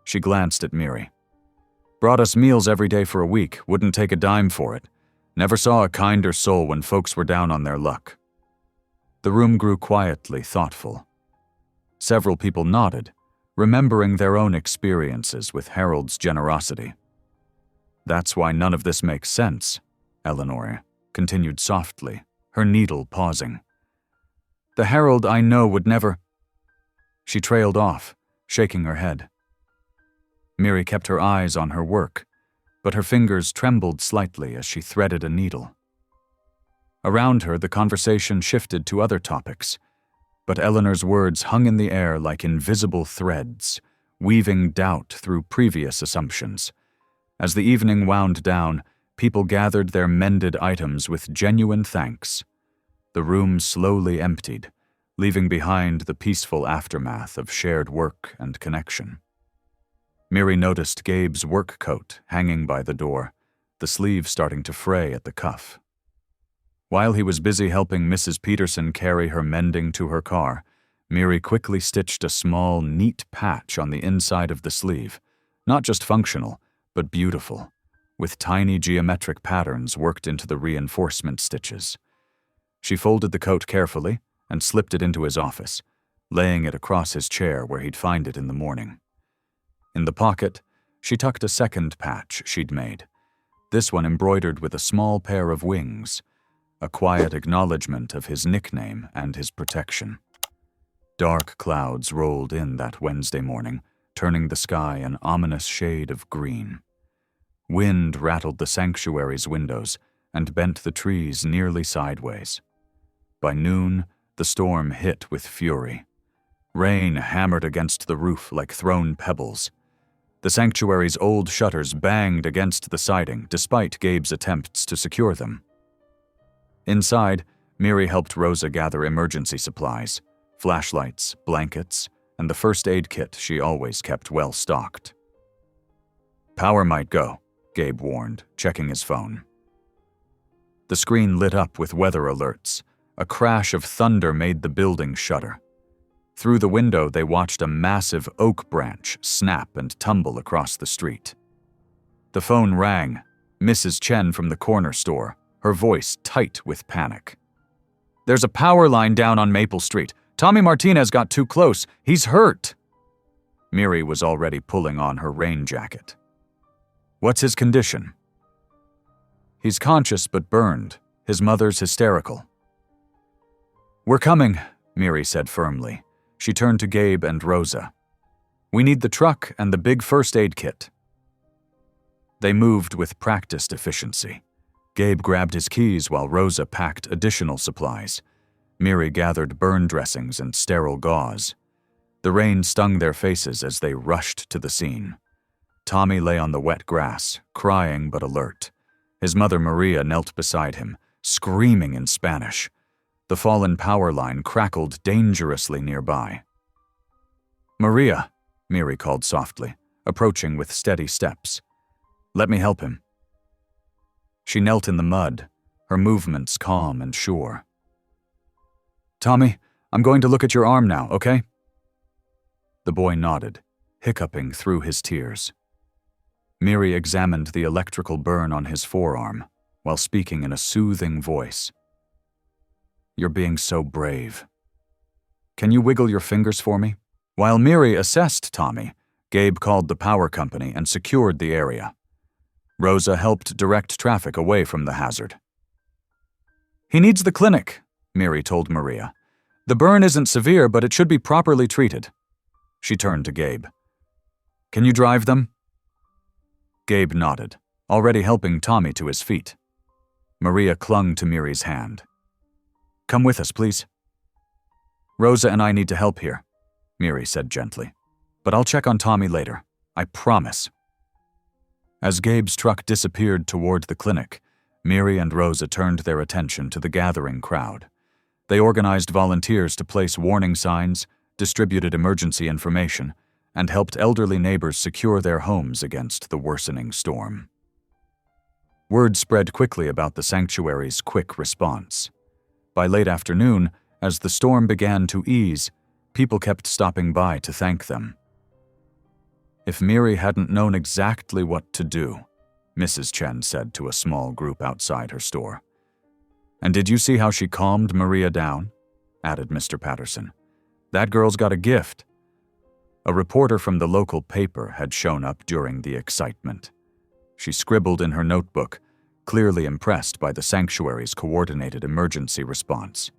She glanced at Miri. Brought us meals every day for a week, wouldn't take a dime for it. Never saw a kinder soul when folks were down on their luck. The room grew quietly thoughtful. Several people nodded, remembering their own experiences with Harold's generosity. That's why none of this makes sense, Eleanor continued softly, her needle pausing. The Harold I know would never... She trailed off, shaking her head. Miri kept her eyes on her work, but her fingers trembled slightly as she threaded a needle. Around her, the conversation shifted to other topics, but Eleanor's words hung in the air like invisible threads, weaving doubt through previous assumptions. As the evening wound down, people gathered their mended items with genuine thanks. The room slowly emptied, leaving behind the peaceful aftermath of shared work and connection. Miri noticed Gabe's work coat hanging by the door, the sleeve starting to fray at the cuff. While he was busy helping Mrs. Peterson carry her mending to her car, Miri quickly stitched a small, neat patch on the inside of the sleeve, not just functional, but beautiful, with tiny geometric patterns worked into the reinforcement stitches. She folded the coat carefully and slipped it into his office, laying it across his chair where he'd find it in the morning. In the pocket, She tucked a second patch she'd made, this one embroidered with a small pair of wings, a quiet acknowledgement of his nickname and his protection. Dark clouds rolled in that Wednesday morning, turning the sky an ominous shade of green. Wind rattled the sanctuary's windows and bent the trees nearly sideways. By noon, the storm hit with fury. Rain hammered against the roof like thrown pebbles. The sanctuary's old shutters banged against the siding despite Gabe's attempts to secure them. Inside, Miri helped Rosa gather emergency supplies, flashlights, blankets, and the first aid kit she always kept well stocked. "Power might go," Gabe warned, checking his phone. The screen lit up with weather alerts. A crash of thunder made the building shudder. Through the window, they watched a massive oak branch snap and tumble across the street. The phone rang, Mrs. Chen from the corner store, her voice tight with panic. "There's a power line down on Maple Street. Tommy Martinez got too close. He's hurt." Miri was already pulling on her rain jacket. "What's his condition?" "He's conscious but burned. His mother's hysterical." "We're coming," Miri said firmly. She turned to Gabe and Rosa. "We need the truck and the big first aid kit." They moved with practiced efficiency. Gabe grabbed his keys while Rosa packed additional supplies. Miri gathered burn dressings and sterile gauze. The rain stung their faces as they rushed to the scene. Tommy lay on the wet grass, crying but alert. His mother Maria knelt beside him, screaming in Spanish. The fallen power line crackled dangerously nearby. "Maria," Miri called softly, approaching with steady steps. "Let me help him." She knelt in the mud, her movements calm and sure. "Tommy, I'm going to look at your arm now, okay?" The boy nodded, hiccuping through his tears. Miri examined the electrical burn on his forearm, while speaking in a soothing voice. "You're being so brave. Can you wiggle your fingers for me?" While Miri assessed Tommy, Gabe called the power company and secured the area. Rosa helped direct traffic away from the hazard. "He needs the clinic," Miri told Maria. "The burn isn't severe, but it should be properly treated." She turned to Gabe. "Can you drive them?" Gabe nodded, already helping Tommy to his feet. Maria clung to Miri's hand. "Come with us, please." "Rosa and I need to help here," Miri said gently. "But I'll check on Tommy later. I promise." As Gabe's truck disappeared toward the clinic, Miri and Rosa turned their attention to the gathering crowd. They organized volunteers to place warning signs, distributed emergency information, and helped elderly neighbors secure their homes against the worsening storm. Word spread quickly about the sanctuary's quick response. By late afternoon, as the storm began to ease, people kept stopping by to thank them. "If Miri hadn't known exactly what to do," Mrs. Chen said to a small group outside her store. "And did you see how she calmed Maria down?" added Mr. Patterson. "That girl's got a gift." A reporter from the local paper had shown up during the excitement. She scribbled in her notebook, clearly impressed by the sanctuary's coordinated emergency response.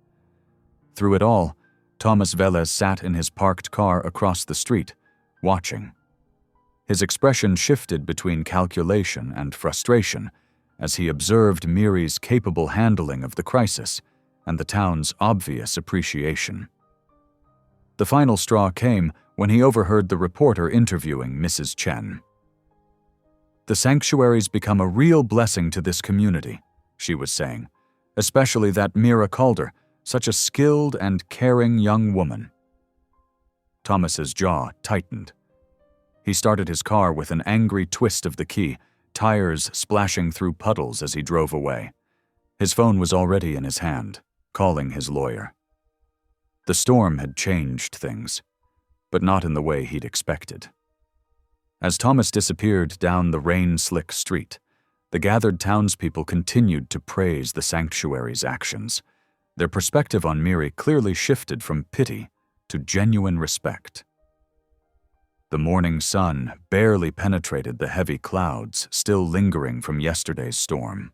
Through it all, Thomas Velez sat in his parked car across the street, watching. His expression shifted between calculation and frustration as he observed Miri's capable handling of the crisis and the town's obvious appreciation. The final straw came when he overheard the reporter interviewing Mrs. Chen. "The sanctuary's become a real blessing to this community," she was saying, "especially that Mira Calder, such a skilled and caring young woman." Thomas's jaw tightened. He started his car with an angry twist of the key, tires splashing through puddles as he drove away. His phone was already in his hand, calling his lawyer. The storm had changed things, but not in the way he'd expected. As Thomas disappeared down the rain-slick street, the gathered townspeople continued to praise the sanctuary's actions. Their perspective on Miri clearly shifted from pity to genuine respect. The morning sun barely penetrated the heavy clouds still lingering from yesterday's storm.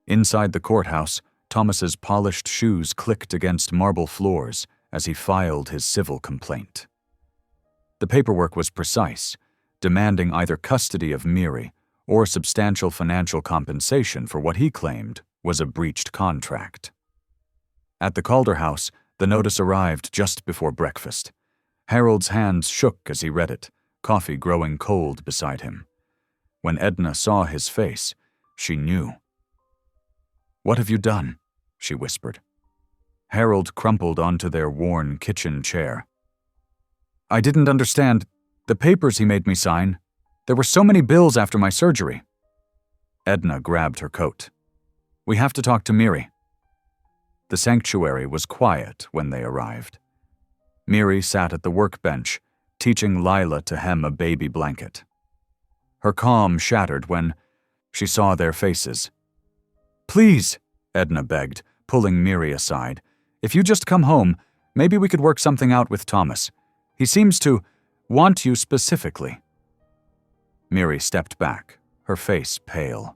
Inside the courthouse, Thomas's polished shoes clicked against marble floors as he filed his civil complaint. The paperwork was precise, demanding either custody of Miri or substantial financial compensation for what he claimed was a breached contract. At the Calder house, the notice arrived just before breakfast. Harold's hands shook as he read it, coffee growing cold beside him. When Edna saw his face, she knew. "What have you done?" she whispered. Harold crumpled onto their worn kitchen chair. "I didn't understand the papers he made me sign. There were so many bills after my surgery." Edna grabbed her coat. "We have to talk to Miri." The sanctuary was quiet when they arrived. Miri sat at the workbench, teaching Lila to hem a baby blanket. Her calm shattered when she saw their faces. "Please," Edna begged, pulling Miri aside. "If you just come home, maybe we could work something out with Thomas. He seems to want you specifically." Miri stepped back, her face pale.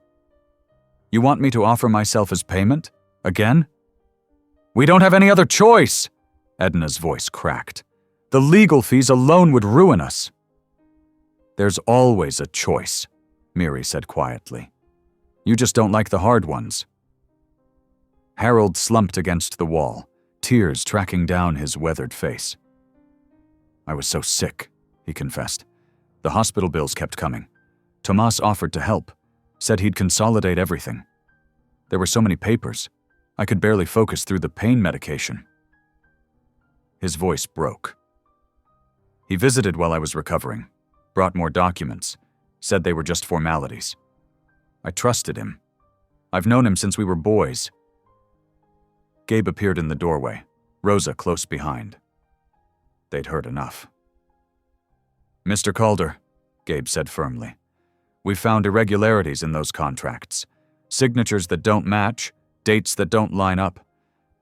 "You want me to offer myself as payment? Again?" "We don't have any other choice!" Edna's voice cracked. "The legal fees alone would ruin us." "There's always a choice," Miri said quietly. "You just don't like the hard ones." Harold slumped against the wall, tears tracking down his weathered face. "I was so sick," he confessed. "The hospital bills kept coming. Tomas offered to help, said he'd consolidate everything. There were so many papers, I could barely focus through the pain medication." His voice broke. "He visited while I was recovering, brought more documents, said they were just formalities. I trusted him. I've known him since we were boys." Gabe appeared in the doorway, Rosa close behind. They'd heard enough. "Mr. Calder," Gabe said firmly, "we've found irregularities in those contracts. Signatures that don't match, dates that don't line up.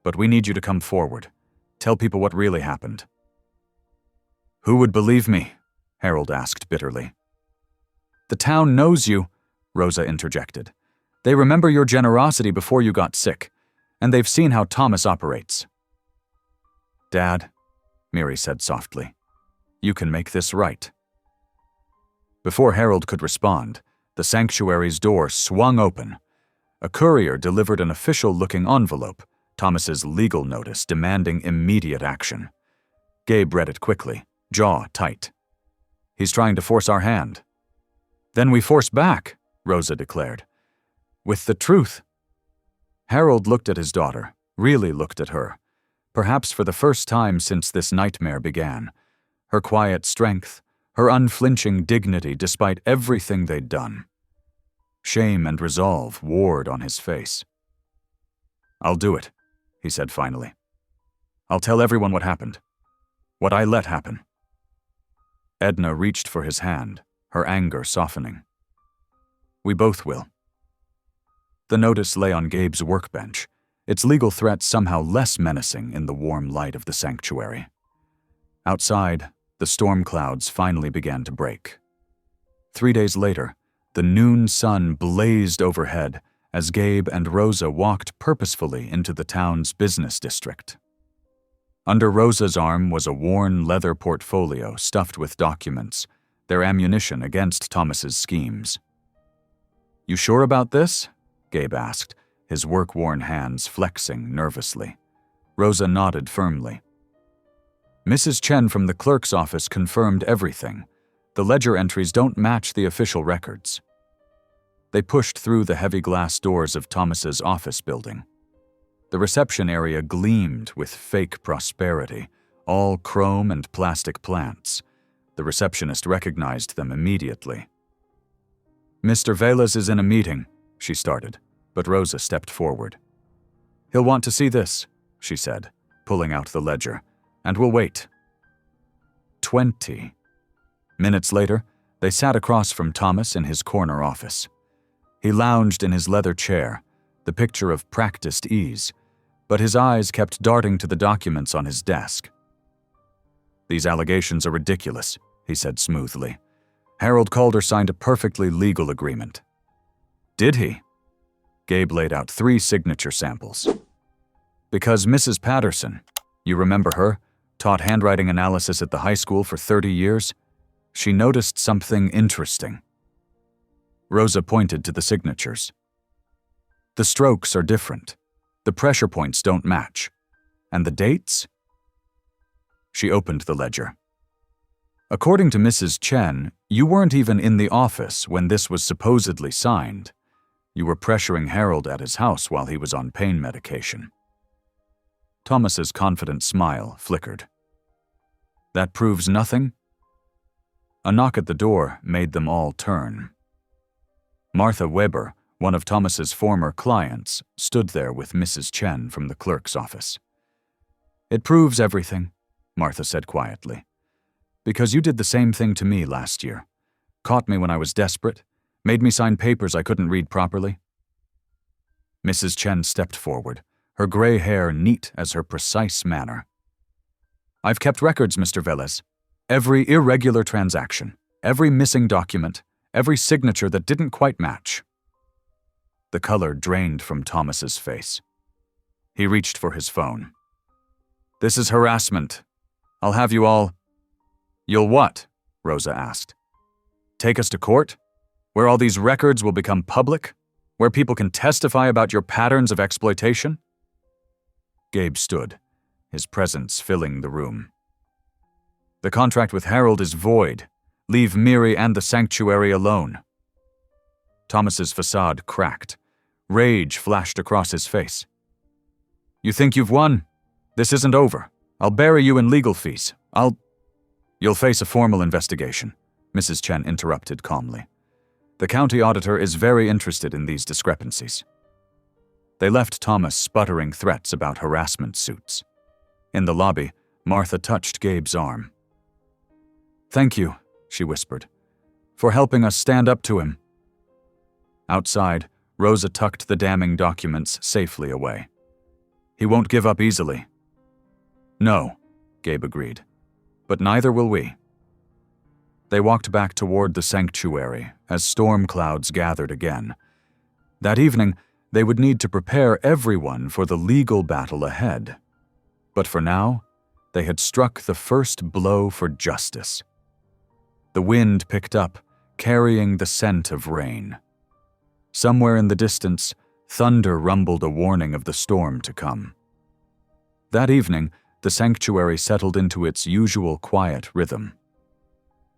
But we need you to come forward. Tell people what really happened." "Who would believe me?" Harold asked bitterly. "The town knows you," Rosa interjected. "They remember your generosity before you got sick, and they've seen how Thomas operates." "Dad," Miri said softly, "you can make this right." Before Harold could respond, the sanctuary's door swung open. A courier delivered an official-looking envelope, Thomas's legal notice demanding immediate action. Gabe read it quickly, jaw tight. "He's trying to force our hand." "Then we force back," Rosa declared. "With the truth." Harold looked at his daughter, really looked at her, perhaps for the first time since this nightmare began. Her quiet strength, her unflinching dignity despite everything they'd done. Shame and resolve warred on his face. "I'll do it," he said finally. "I'll tell everyone what happened. What I let happen." Edna reached for his hand, her anger softening. "We both will." The notice lay on Gabe's workbench, its legal threat somehow less menacing in the warm light of the sanctuary. Outside, the storm clouds finally began to break. 3 days later, the noon sun blazed overhead as Gabe and Rosa walked purposefully into the town's business district. Under Rosa's arm was a worn leather portfolio stuffed with documents, their ammunition against Thomas's schemes. "You sure about this?" Gabe asked, his work-worn hands flexing nervously. Rosa nodded firmly. "Mrs. Chen from the clerk's office confirmed everything. The ledger entries don't match the official records." They pushed through the heavy glass doors of Thomas's office building. The reception area gleamed with fake prosperity, all chrome and plastic plants. The receptionist recognized them immediately. "Mr. Velas is in a meeting," she started, but Rosa stepped forward. "He'll want to see this," she said, pulling out the ledger, "and we'll wait." 20 minutes later, they sat across from Thomas in his corner office. He lounged in his leather chair, the picture of practiced ease, but his eyes kept darting to the documents on his desk. "These allegations are ridiculous," he said smoothly. Harold Calder signed a perfectly legal agreement. Did he? Gabe laid out 3 signature samples. Because Mrs. Patterson, you remember her, taught handwriting analysis at the high school for 30 years, she noticed something interesting. Rosa pointed to the signatures. The strokes are different. The pressure points don't match. And the dates? She opened the ledger. According to Mrs. Chen, you weren't even in the office when this was supposedly signed. You were pressuring Harold at his house while he was on pain medication. Thomas's confident smile flickered. That proves nothing? A knock at the door made them all turn. Martha Weber, one of Thomas's former clients, stood there with Mrs. Chen from the clerk's office. It proves everything, Martha said quietly. Because you did the same thing to me last year. Caught me when I was desperate, made me sign papers I couldn't read properly. Mrs. Chen stepped forward, her gray hair neat as her precise manner. I've kept records, Mr. Velez. Every irregular transaction, every missing document, every signature that didn't quite match. The color drained from Thomas's face. He reached for his phone. This is harassment. I'll have you all... You'll what? Rosa asked. Take us to court? Where all these records will become public? Where people can testify about your patterns of exploitation? Gabe stood, his presence filling the room. The contract with Harold is void. Leave Miri and the sanctuary alone. Thomas's facade cracked. Rage flashed across his face. You think you've won? This isn't over. I'll bury you in legal fees. You'll face a formal investigation, Mrs. Chen interrupted calmly. The county auditor is very interested in these discrepancies. They left Thomas sputtering threats about harassment suits. In the lobby, Martha touched Gabe's arm. Thank you, she whispered, for helping us stand up to him. Outside, Rosa tucked the damning documents safely away. He won't give up easily. No, Gabe agreed. But neither will we. They walked back toward the sanctuary as storm clouds gathered again. That evening, they would need to prepare everyone for the legal battle ahead. But for now, they had struck the first blow for justice. The wind picked up, carrying the scent of rain. Somewhere in the distance, thunder rumbled a warning of the storm to come. That evening, the sanctuary settled into its usual quiet rhythm.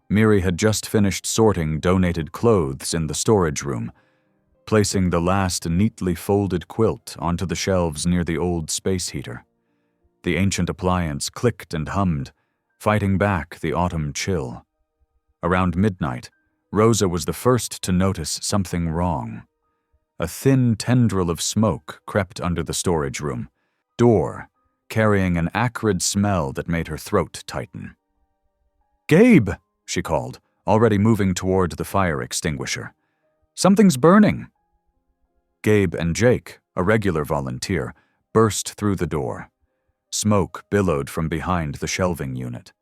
Miri had just finished sorting donated clothes in the storage room, placing the last neatly folded quilt onto the shelves near the old space heater. The ancient appliance clicked and hummed, fighting back the autumn chill. Around midnight, Rosa was the first to notice something wrong. A thin tendril of smoke crept under the storage room door, carrying an acrid smell that made her throat tighten. Gabe, she called, already moving toward the fire extinguisher. Something's burning. Gabe and Jake, a regular volunteer, burst through the door. Smoke billowed from behind the shelving unit.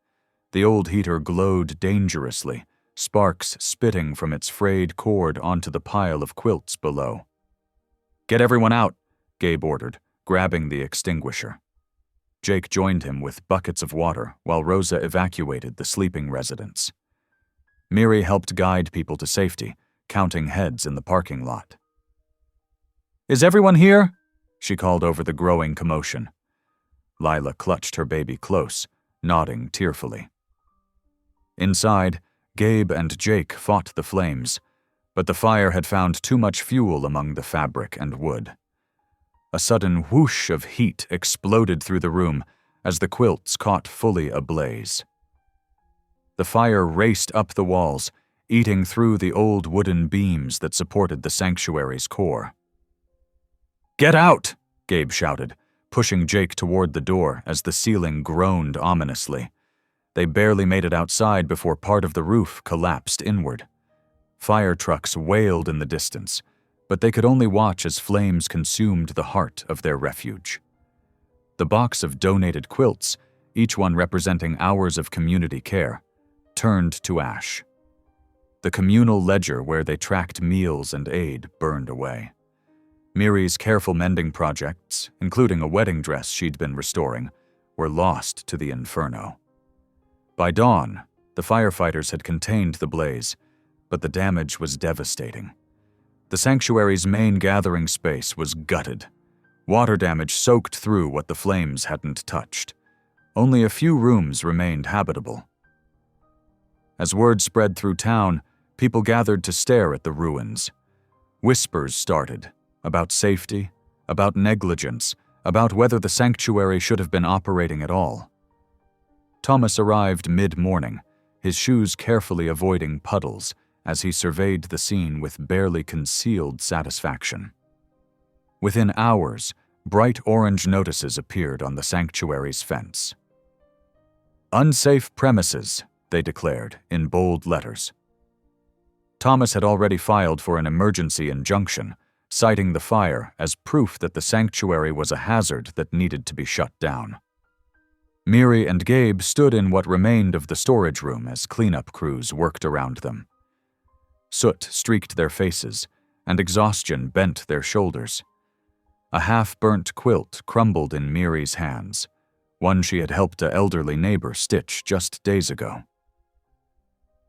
The old heater glowed dangerously, sparks spitting from its frayed cord onto the pile of quilts below. Get everyone out, Gabe ordered, grabbing the extinguisher. Jake joined him with buckets of water while Rosa evacuated the sleeping residents. Miri helped guide people to safety, counting heads in the parking lot. Is everyone here? She called over the growing commotion. Lila clutched her baby close, nodding tearfully. Inside, Gabe and Jake fought the flames, but the fire had found too much fuel among the fabric and wood. A sudden whoosh of heat exploded through the room as the quilts caught fully ablaze. The fire raced up the walls, eating through the old wooden beams that supported the sanctuary's core. Get out! Gabe shouted, pushing Jake toward the door as the ceiling groaned ominously. They barely made it outside before part of the roof collapsed inward. Fire trucks wailed in the distance, but they could only watch as flames consumed the heart of their refuge. The box of donated quilts, each one representing hours of community care, turned to ash. The communal ledger where they tracked meals and aid burned away. Miri's careful mending projects, including a wedding dress she'd been restoring, were lost to the inferno. By dawn, the firefighters had contained the blaze, but the damage was devastating. The sanctuary's main gathering space was gutted. Water damage soaked through what the flames hadn't touched. Only a few rooms remained habitable. As word spread through town, people gathered to stare at the ruins. Whispers started about safety, about negligence, about whether the sanctuary should have been operating at all. Thomas arrived mid-morning, his shoes carefully avoiding puddles as he surveyed the scene with barely concealed satisfaction. Within hours, bright orange notices appeared on the sanctuary's fence. "Unsafe premises," they declared in bold letters. Thomas had already filed for an emergency injunction, citing the fire as proof that the sanctuary was a hazard that needed to be shut down. Miri and Gabe stood in what remained of the storage room as cleanup crews worked around them. Soot streaked their faces, and exhaustion bent their shoulders. A half-burnt quilt crumbled in Miri's hands, one she had helped an elderly neighbor stitch just days ago.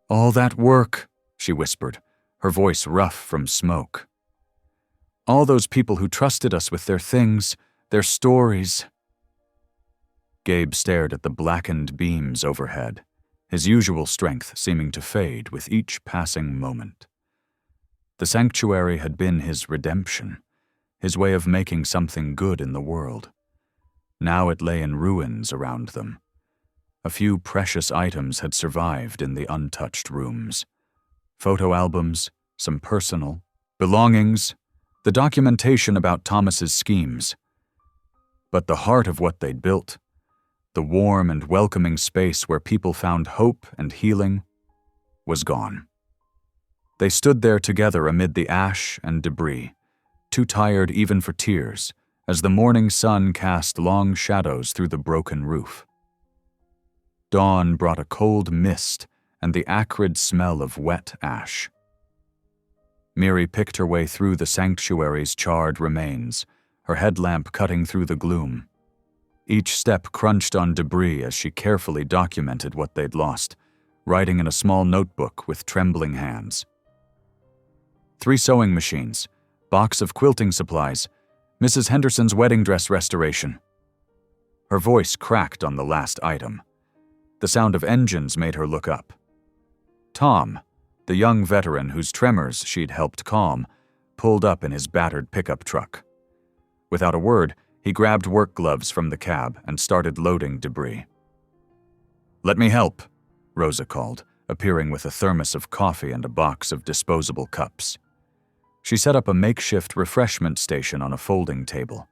"All that work," she whispered, her voice rough from smoke. "All those people who trusted us with their things, their stories." Gabe stared at the blackened beams overhead, his usual strength seeming to fade with each passing moment. The sanctuary had been his redemption, his way of making something good in the world. Now it lay in ruins around them. A few precious items had survived in the untouched rooms. Photo albums, some personal belongings, the documentation about Thomas's schemes. But the heart of what they'd built, the warm and welcoming space where people found hope and healing, was gone. They stood there together amid the ash and debris, too tired even for tears, as the morning sun cast long shadows through the broken roof. Dawn brought a cold mist and the acrid smell of wet ash. Miri picked her way through the sanctuary's charred remains, her headlamp cutting through the gloom. Each step crunched on debris as she carefully documented what they'd lost, writing in a small notebook with trembling hands. 3 sewing machines, box of quilting supplies, Mrs. Henderson's wedding dress restoration. Her voice cracked on the last item. The sound of engines made her look up. Tom, the young veteran whose tremors she'd helped calm, pulled up in his battered pickup truck. Without a word, he grabbed work gloves from the cab and started loading debris. "Let me help," Rosa called, appearing with a thermos of coffee and a box of disposable cups. She set up a makeshift refreshment station on a folding table,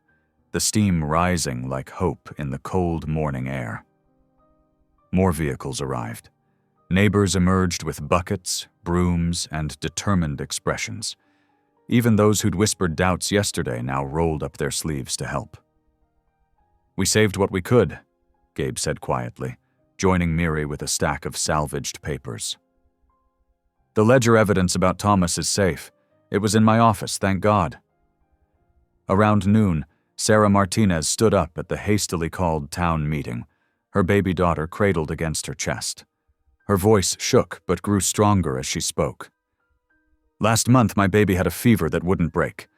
the steam rising like hope in the cold morning air. More vehicles arrived. Neighbors emerged with buckets, brooms, and determined expressions. Even those who'd whispered doubts yesterday now rolled up their sleeves to help. "We saved what we could," Gabe said quietly, joining Miri with a stack of salvaged papers. "The ledger evidence about Thomas is safe. It was in my office, thank God." Around noon, Sarah Martinez stood up at the hastily called town meeting, her baby daughter cradled against her chest. Her voice shook but grew stronger as she spoke. "Last month, my baby had a fever that wouldn't break.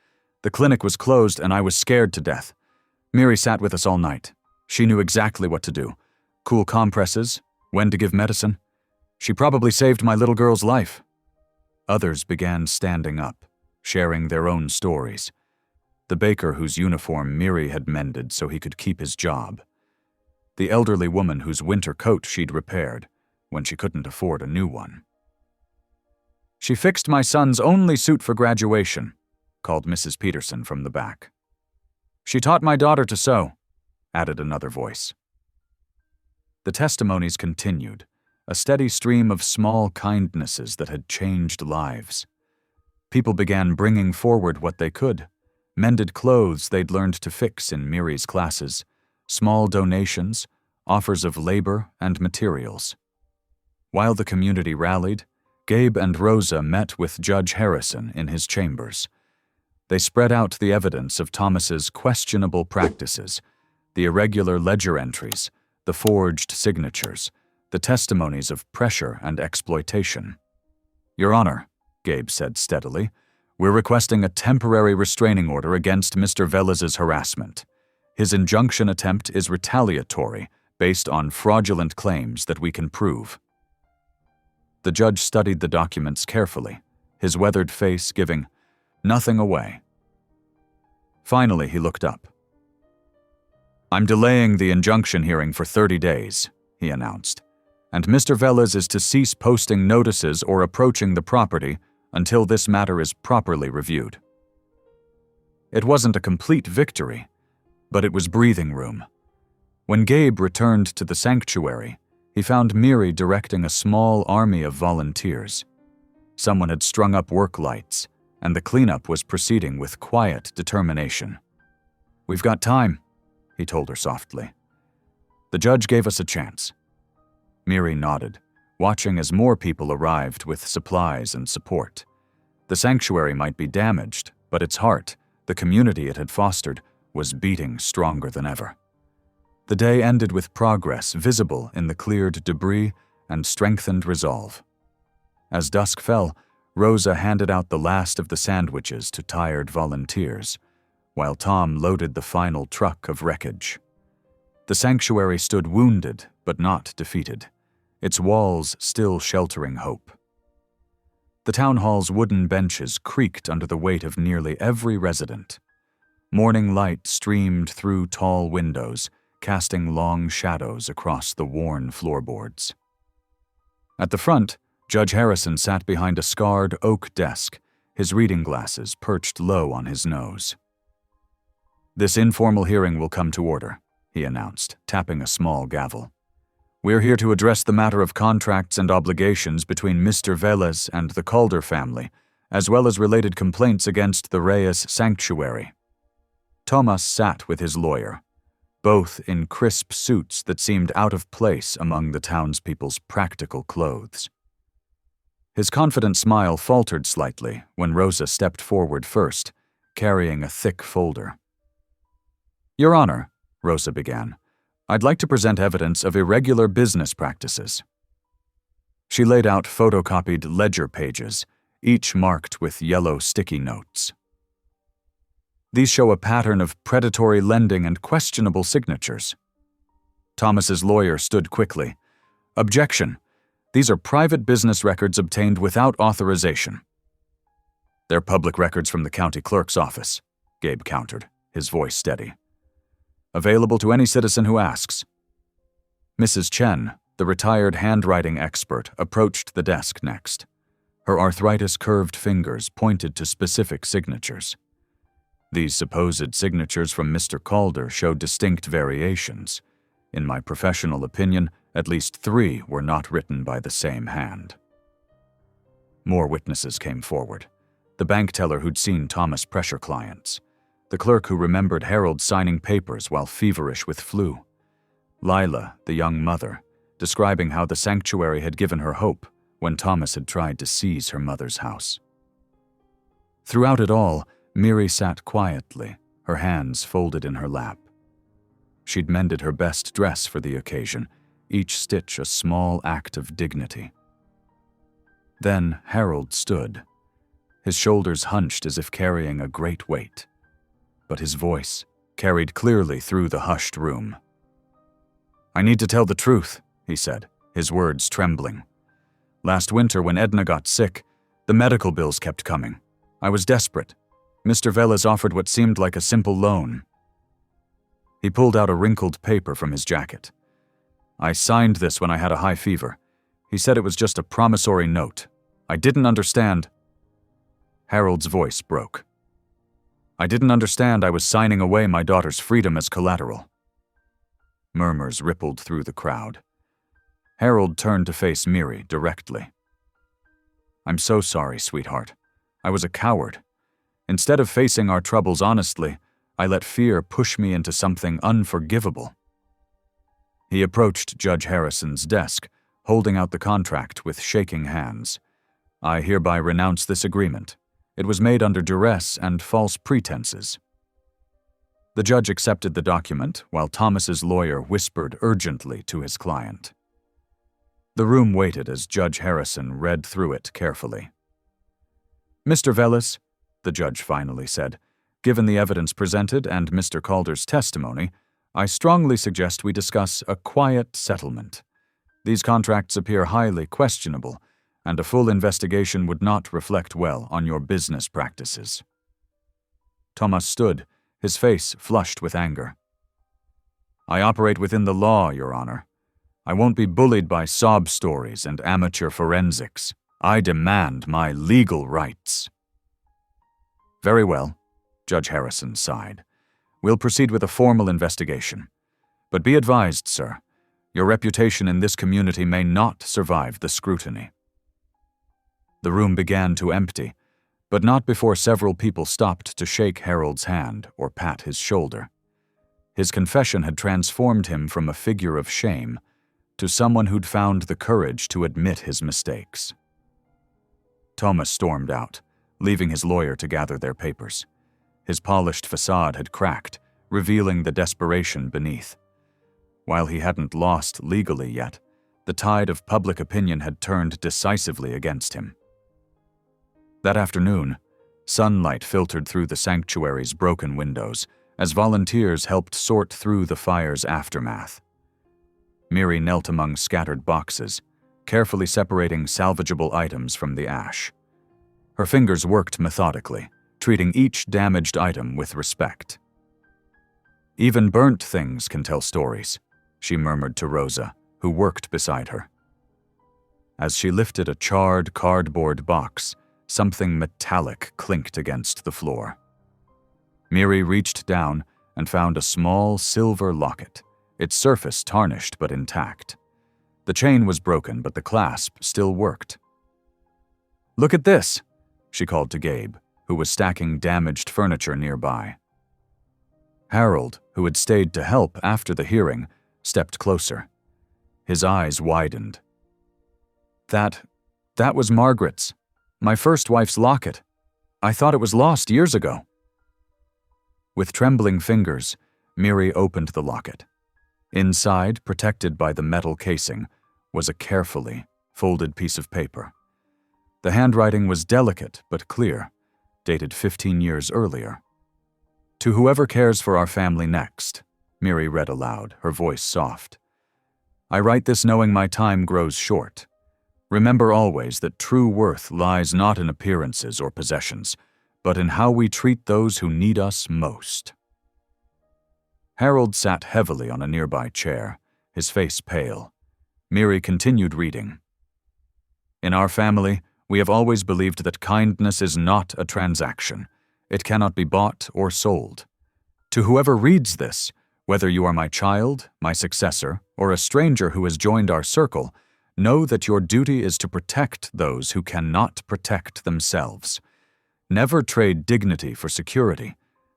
The clinic was closed and I was scared to death. Miri sat with us all night. She knew exactly what to do. Cool compresses, when to give medicine. She probably saved my little girl's life." Others began standing up, sharing their own stories. The baker whose uniform Miri had mended so he could keep his job. The elderly woman whose winter coat she'd repaired when she couldn't afford a new one. "She fixed my son's only suit for graduation," called Mrs. Peterson from the back. "She taught my daughter to sew," added another voice. The testimonies continued, a steady stream of small kindnesses that had changed lives. People began bringing forward what they could, mended clothes they'd learned to fix in Miri's classes, small donations, offers of labor and materials. While the community rallied, Gabe and Rosa met with Judge Harrison in his chambers. They spread out the evidence of Thomas's questionable practices, the irregular ledger entries, the forged signatures, the testimonies of pressure and exploitation. "Your Honor," Gabe said steadily, "we're requesting a temporary restraining order against Mr. Velez's harassment. His injunction attempt is retaliatory, based on fraudulent claims that we can prove." The judge studied the documents carefully, his weathered face giving nothing away. Finally, he looked up. "I'm delaying the injunction hearing for 30 days, he announced, "and Mr. Velez is to cease posting notices or approaching the property until this matter is properly reviewed." It wasn't a complete victory, but it was breathing room. When Gabe returned to the sanctuary, he found Miri directing a small army of volunteers. Someone had strung up work lights, and the cleanup was proceeding with quiet determination. "We've got time," he told her softly. "The judge gave us a chance." Miri nodded, watching as more people arrived with supplies and support. The sanctuary might be damaged, but its heart, the community it had fostered, was beating stronger than ever. The day ended with progress visible in the cleared debris and strengthened resolve. As dusk fell, Rosa handed out the last of the sandwiches to tired volunteers, while Tom loaded the final truck of wreckage. The sanctuary stood wounded but not defeated, its walls still sheltering hope. The town hall's wooden benches creaked under the weight of nearly every resident. Morning light streamed through tall windows, casting long shadows across the worn floorboards. At the front, Judge Harrison sat behind a scarred oak desk, his reading glasses perched low on his nose. "This informal hearing will come to order," he announced, tapping a small gavel. "We're here to address the matter of contracts and obligations between Mr. Velez and the Calder family, as well as related complaints against the Reyes Sanctuary." Thomas sat with his lawyer, both in crisp suits that seemed out of place among the townspeople's practical clothes. His confident smile faltered slightly when Rosa stepped forward first, carrying a thick folder. "Your Honor," Rosa began, "I'd like to present evidence of irregular business practices." She laid out photocopied ledger pages, each marked with yellow sticky notes. "These show a pattern of predatory lending and questionable signatures." Thomas's lawyer stood quickly. "Objection. These are private business records obtained without authorization." "They're public records from the county clerk's office," Gabe countered, his voice steady. "Available to any citizen who asks." Mrs. Chen, the retired handwriting expert, approached the desk next. Her arthritis-curved fingers pointed to specific signatures. These supposed signatures from Mr. Calder showed distinct variations. In my professional opinion, at least 3 were not written by the same hand. More witnesses came forward. The bank teller who'd seen Thomas pressure clients. The clerk who remembered Harold signing papers while feverish with flu. Lila, the young mother, describing how the sanctuary had given her hope when Thomas had tried to seize her mother's house. Throughout it all, Miri sat quietly, her hands folded in her lap. She'd mended her best dress for the occasion, each stitch a small act of dignity. Then Harold stood, his shoulders hunched as if carrying a great weight, but his voice carried clearly through the hushed room. "I need to tell the truth," he said, his words trembling. "Last winter when Edna got sick, the medical bills kept coming. I was desperate. Mr. Velez offered what seemed like a simple loan." He pulled out a wrinkled paper from his jacket. "I signed this when I had a high fever. He said it was just a promissory note. I didn't understand." Harold's voice broke. "I didn't understand I was signing away my daughter's freedom as collateral." Murmurs rippled through the crowd. Harold turned to face Miri directly. "I'm so sorry, sweetheart. I was a coward. Instead of facing our troubles honestly, I let fear push me into something unforgivable." He approached Judge Harrison's desk, holding out the contract with shaking hands. "I hereby renounce this agreement. It was made under duress and false pretenses." The judge accepted the document while Thomas's lawyer whispered urgently to his client. The room waited as Judge Harrison read through it carefully. "Mr. Velis," the judge finally said, "given the evidence presented and Mr. Calder's testimony, I strongly suggest we discuss a quiet settlement. These contracts appear highly questionable, and a full investigation would not reflect well on your business practices." Thomas stood, his face flushed with anger. "I operate within the law, Your Honor. I won't be bullied by sob stories and amateur forensics. I demand my legal rights." "Very well," Judge Harrison sighed. "We'll proceed with a formal investigation. But be advised, sir, your reputation in this community may not survive the scrutiny." The room began to empty, but not before several people stopped to shake Harold's hand or pat his shoulder. His confession had transformed him from a figure of shame to someone who'd found the courage to admit his mistakes. Thomas stormed out, leaving his lawyer to gather their papers. His polished facade had cracked, revealing the desperation beneath. While he hadn't lost legally yet, the tide of public opinion had turned decisively against him. That afternoon, sunlight filtered through the sanctuary's broken windows as volunteers helped sort through the fire's aftermath. Miri knelt among scattered boxes, carefully separating salvageable items from the ash. Her fingers worked methodically, treating each damaged item with respect. "Even burnt things can tell stories," she murmured to Rosa, who worked beside her. As she lifted a charred cardboard box, something metallic clinked against the floor. Miri reached down and found a small silver locket, its surface tarnished but intact. The chain was broken, but the clasp still worked. "Look at this," she called to Gabe, who was stacking damaged furniture nearby. Harold, who had stayed to help after the hearing, stepped closer. His eyes widened. That was Margaret's. My first wife's locket. I thought it was lost years ago." With trembling fingers, Miri opened the locket. Inside, protected by the metal casing, was a carefully folded piece of paper. The handwriting was delicate but clear, dated 15 years earlier. "To whoever cares for our family next," Miri read aloud, her voice soft. "I write this knowing my time grows short. Remember always that true worth lies not in appearances or possessions, but in how we treat those who need us most." Harold sat heavily on a nearby chair, his face pale. Miri continued reading. "In our family, we have always believed that kindness is not a transaction. It cannot be bought or sold. To whoever reads this, whether you are my child, my successor, or a stranger who has joined our circle, know that your duty is to protect those who cannot protect themselves. Never trade dignity for security.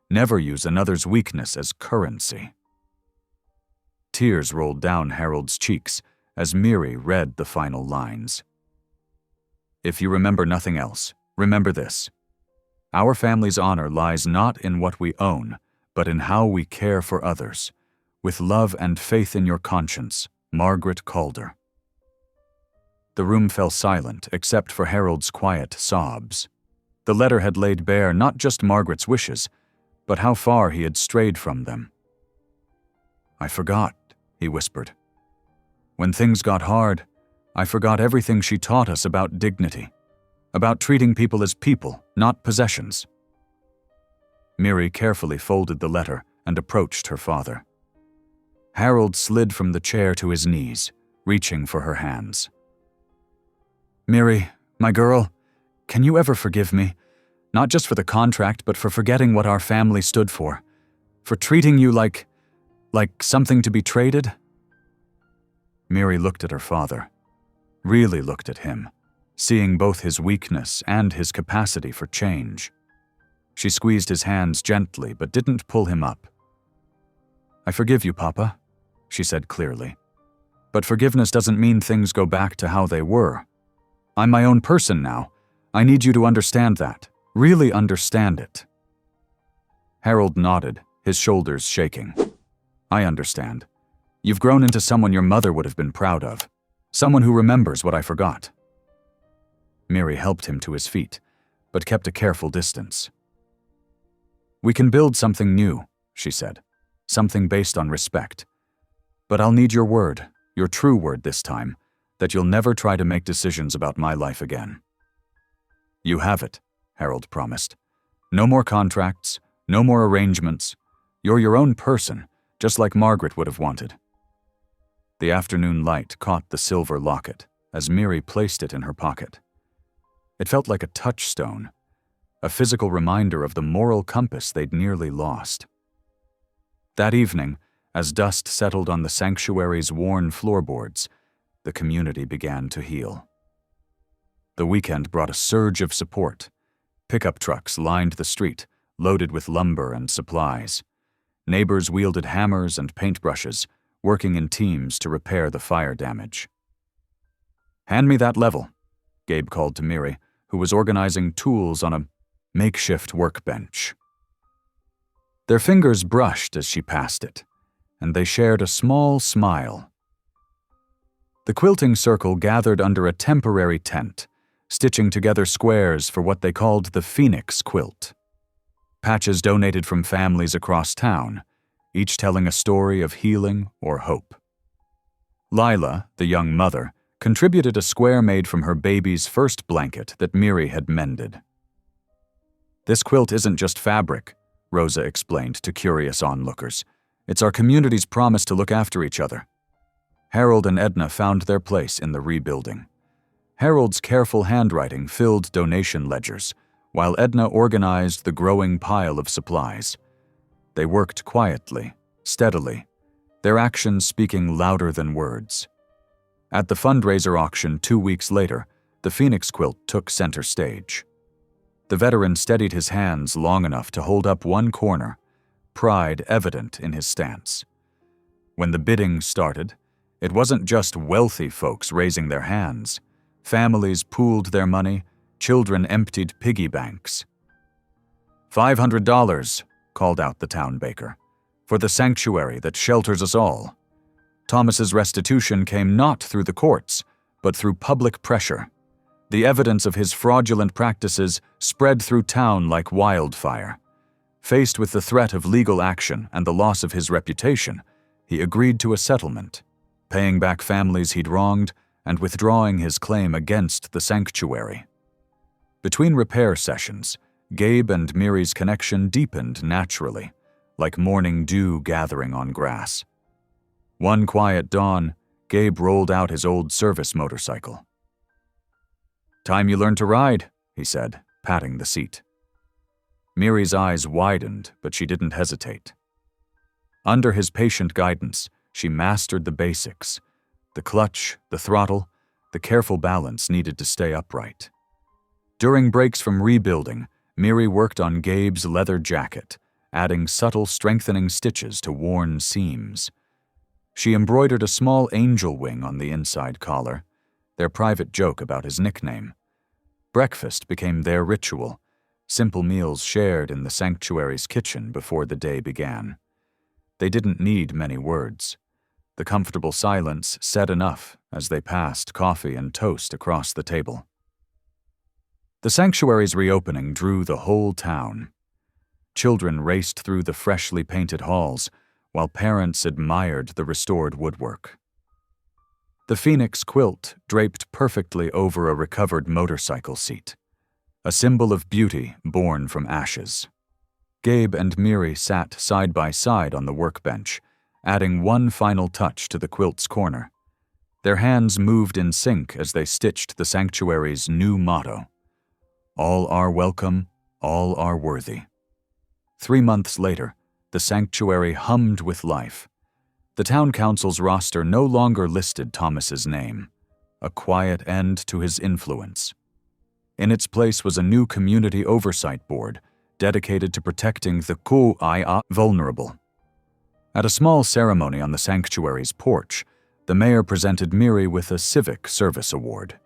Never use another's weakness as currency." Tears rolled down Harold's cheeks as Miri read the final lines. "If you remember nothing else, remember this. Our family's honor lies not in what we own, but in how we care for others. With love and faith in your conscience, Margaret Calder." The room fell silent except for Harold's quiet sobs. The letter had laid bare not just Margaret's wishes, but how far he had strayed from them. "I forgot," he whispered. "When things got hard, I forgot everything she taught us about dignity, about treating people as people, not possessions." Miri carefully folded the letter and approached her father. Harold slid from the chair to his knees, reaching for her hands. "Miri, my girl, can you ever forgive me? Not just for the contract, but for forgetting what our family stood for. For treating you like something to be traded?" Miri looked at her father, really looked at him, seeing both his weakness and his capacity for change. She squeezed his hands gently, but didn't pull him up. "I forgive you, Papa," she said clearly. But forgiveness doesn't mean things go back to how they were. I'm my own person now. I need you to understand that. Really understand it." Harold nodded, his shoulders shaking. "I understand. You've grown into someone your mother would have been proud of. Someone who remembers what I forgot." Miri helped him to his feet, but kept a careful distance. "We can build something new," she said. "Something based on respect. But I'll need your word, your true word this time, that you'll never try to make decisions about my life again." "You have it," Harold promised. "No more contracts, no more arrangements. You're your own person, just like Margaret would have wanted." The afternoon light caught the silver locket as Miri placed it in her pocket. It felt like a touchstone, a physical reminder of the moral compass they'd nearly lost. That evening, as dust settled on the sanctuary's worn floorboards, the community began to heal. The weekend brought a surge of support. Pickup trucks lined the street, loaded with lumber and supplies. Neighbors wielded hammers and paintbrushes, working in teams to repair the fire damage. "Hand me that level," Gabe called to Miri, who was organizing tools on a makeshift workbench. Their fingers brushed as she passed it, and they shared a small smile. The quilting circle gathered under a temporary tent, stitching together squares for what they called the Phoenix quilt. Patches donated from families across town, each telling a story of healing or hope. Lila, the young mother, contributed a square made from her baby's first blanket that Miri had mended. "This quilt isn't just fabric," Rosa explained to curious onlookers. "It's our community's promise to look after each other." Harold and Edna found their place in the rebuilding. Harold's careful handwriting filled donation ledgers, while Edna organized the growing pile of supplies. They worked quietly, steadily, their actions speaking louder than words. At the fundraiser auction 2 weeks later, the Phoenix quilt took center stage. The veteran steadied his hands long enough to hold up one corner, pride evident in his stance. When the bidding started, it wasn't just wealthy folks raising their hands. Families pooled their money, children emptied piggy banks. $500, called out the town baker, for the sanctuary that shelters us all. Thomas's restitution came not through the courts, but through public pressure. The evidence of his fraudulent practices spread through town like wildfire. Faced with the threat of legal action and the loss of his reputation, he agreed to a settlement, paying back families he'd wronged and withdrawing his claim against the sanctuary. Between repair sessions, Gabe and Miri's connection deepened naturally, like morning dew gathering on grass. One quiet dawn, Gabe rolled out his old service motorcycle. "Time you learned to ride," he said, patting the seat. Miri's eyes widened, but she didn't hesitate. Under his patient guidance, she mastered the basics: the clutch, the throttle, the careful balance needed to stay upright. During breaks from rebuilding, Miri worked on Gabe's leather jacket, adding subtle strengthening stitches to worn seams. She embroidered a small angel wing on the inside collar, their private joke about his nickname. Breakfast became their ritual, simple meals shared in the sanctuary's kitchen before the day began. They didn't need many words. The comfortable silence said enough as they passed coffee and toast across the table. The sanctuary's reopening drew the whole town. Children raced through the freshly painted halls, while parents admired the restored woodwork. The Phoenix quilt draped perfectly over a recovered motorcycle seat, a symbol of beauty born from ashes. Gabe and Miri sat side by side on the workbench, adding one final touch to the quilt's corner. Their hands moved in sync as they stitched the sanctuary's new motto: "All are welcome, all are worthy." 3 months later, the sanctuary hummed with life. The town council's roster no longer listed Thomas's name, a quiet end to his influence. In its place was a new community oversight board dedicated to protecting the vulnerable. At a small ceremony on the sanctuary's porch, The mayor presented Miri with a Civic Service Award.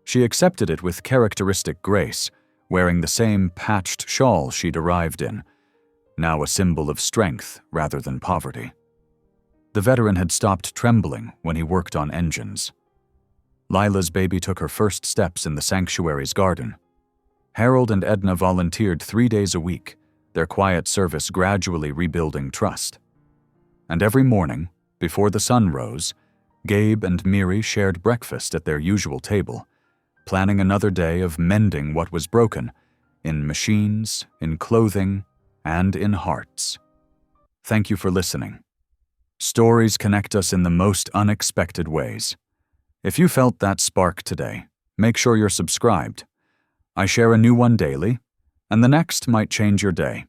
She accepted it with characteristic grace, wearing the same patched shawl she'd arrived in, now a symbol of strength rather than poverty. The veteran had stopped trembling when he worked on engines. Lila's baby took her first steps in the sanctuary's garden. Harold and Edna volunteered 3 days a week, their quiet service gradually rebuilding trust. And every morning, before the sun rose, Gabe and Miri shared breakfast at their usual table, planning another day of mending what was broken, in machines, in clothing, and in hearts. Thank you for listening. Stories connect us in the most unexpected ways. If you felt that spark today, make sure you're subscribed. I share a new one daily, and the next might change your day.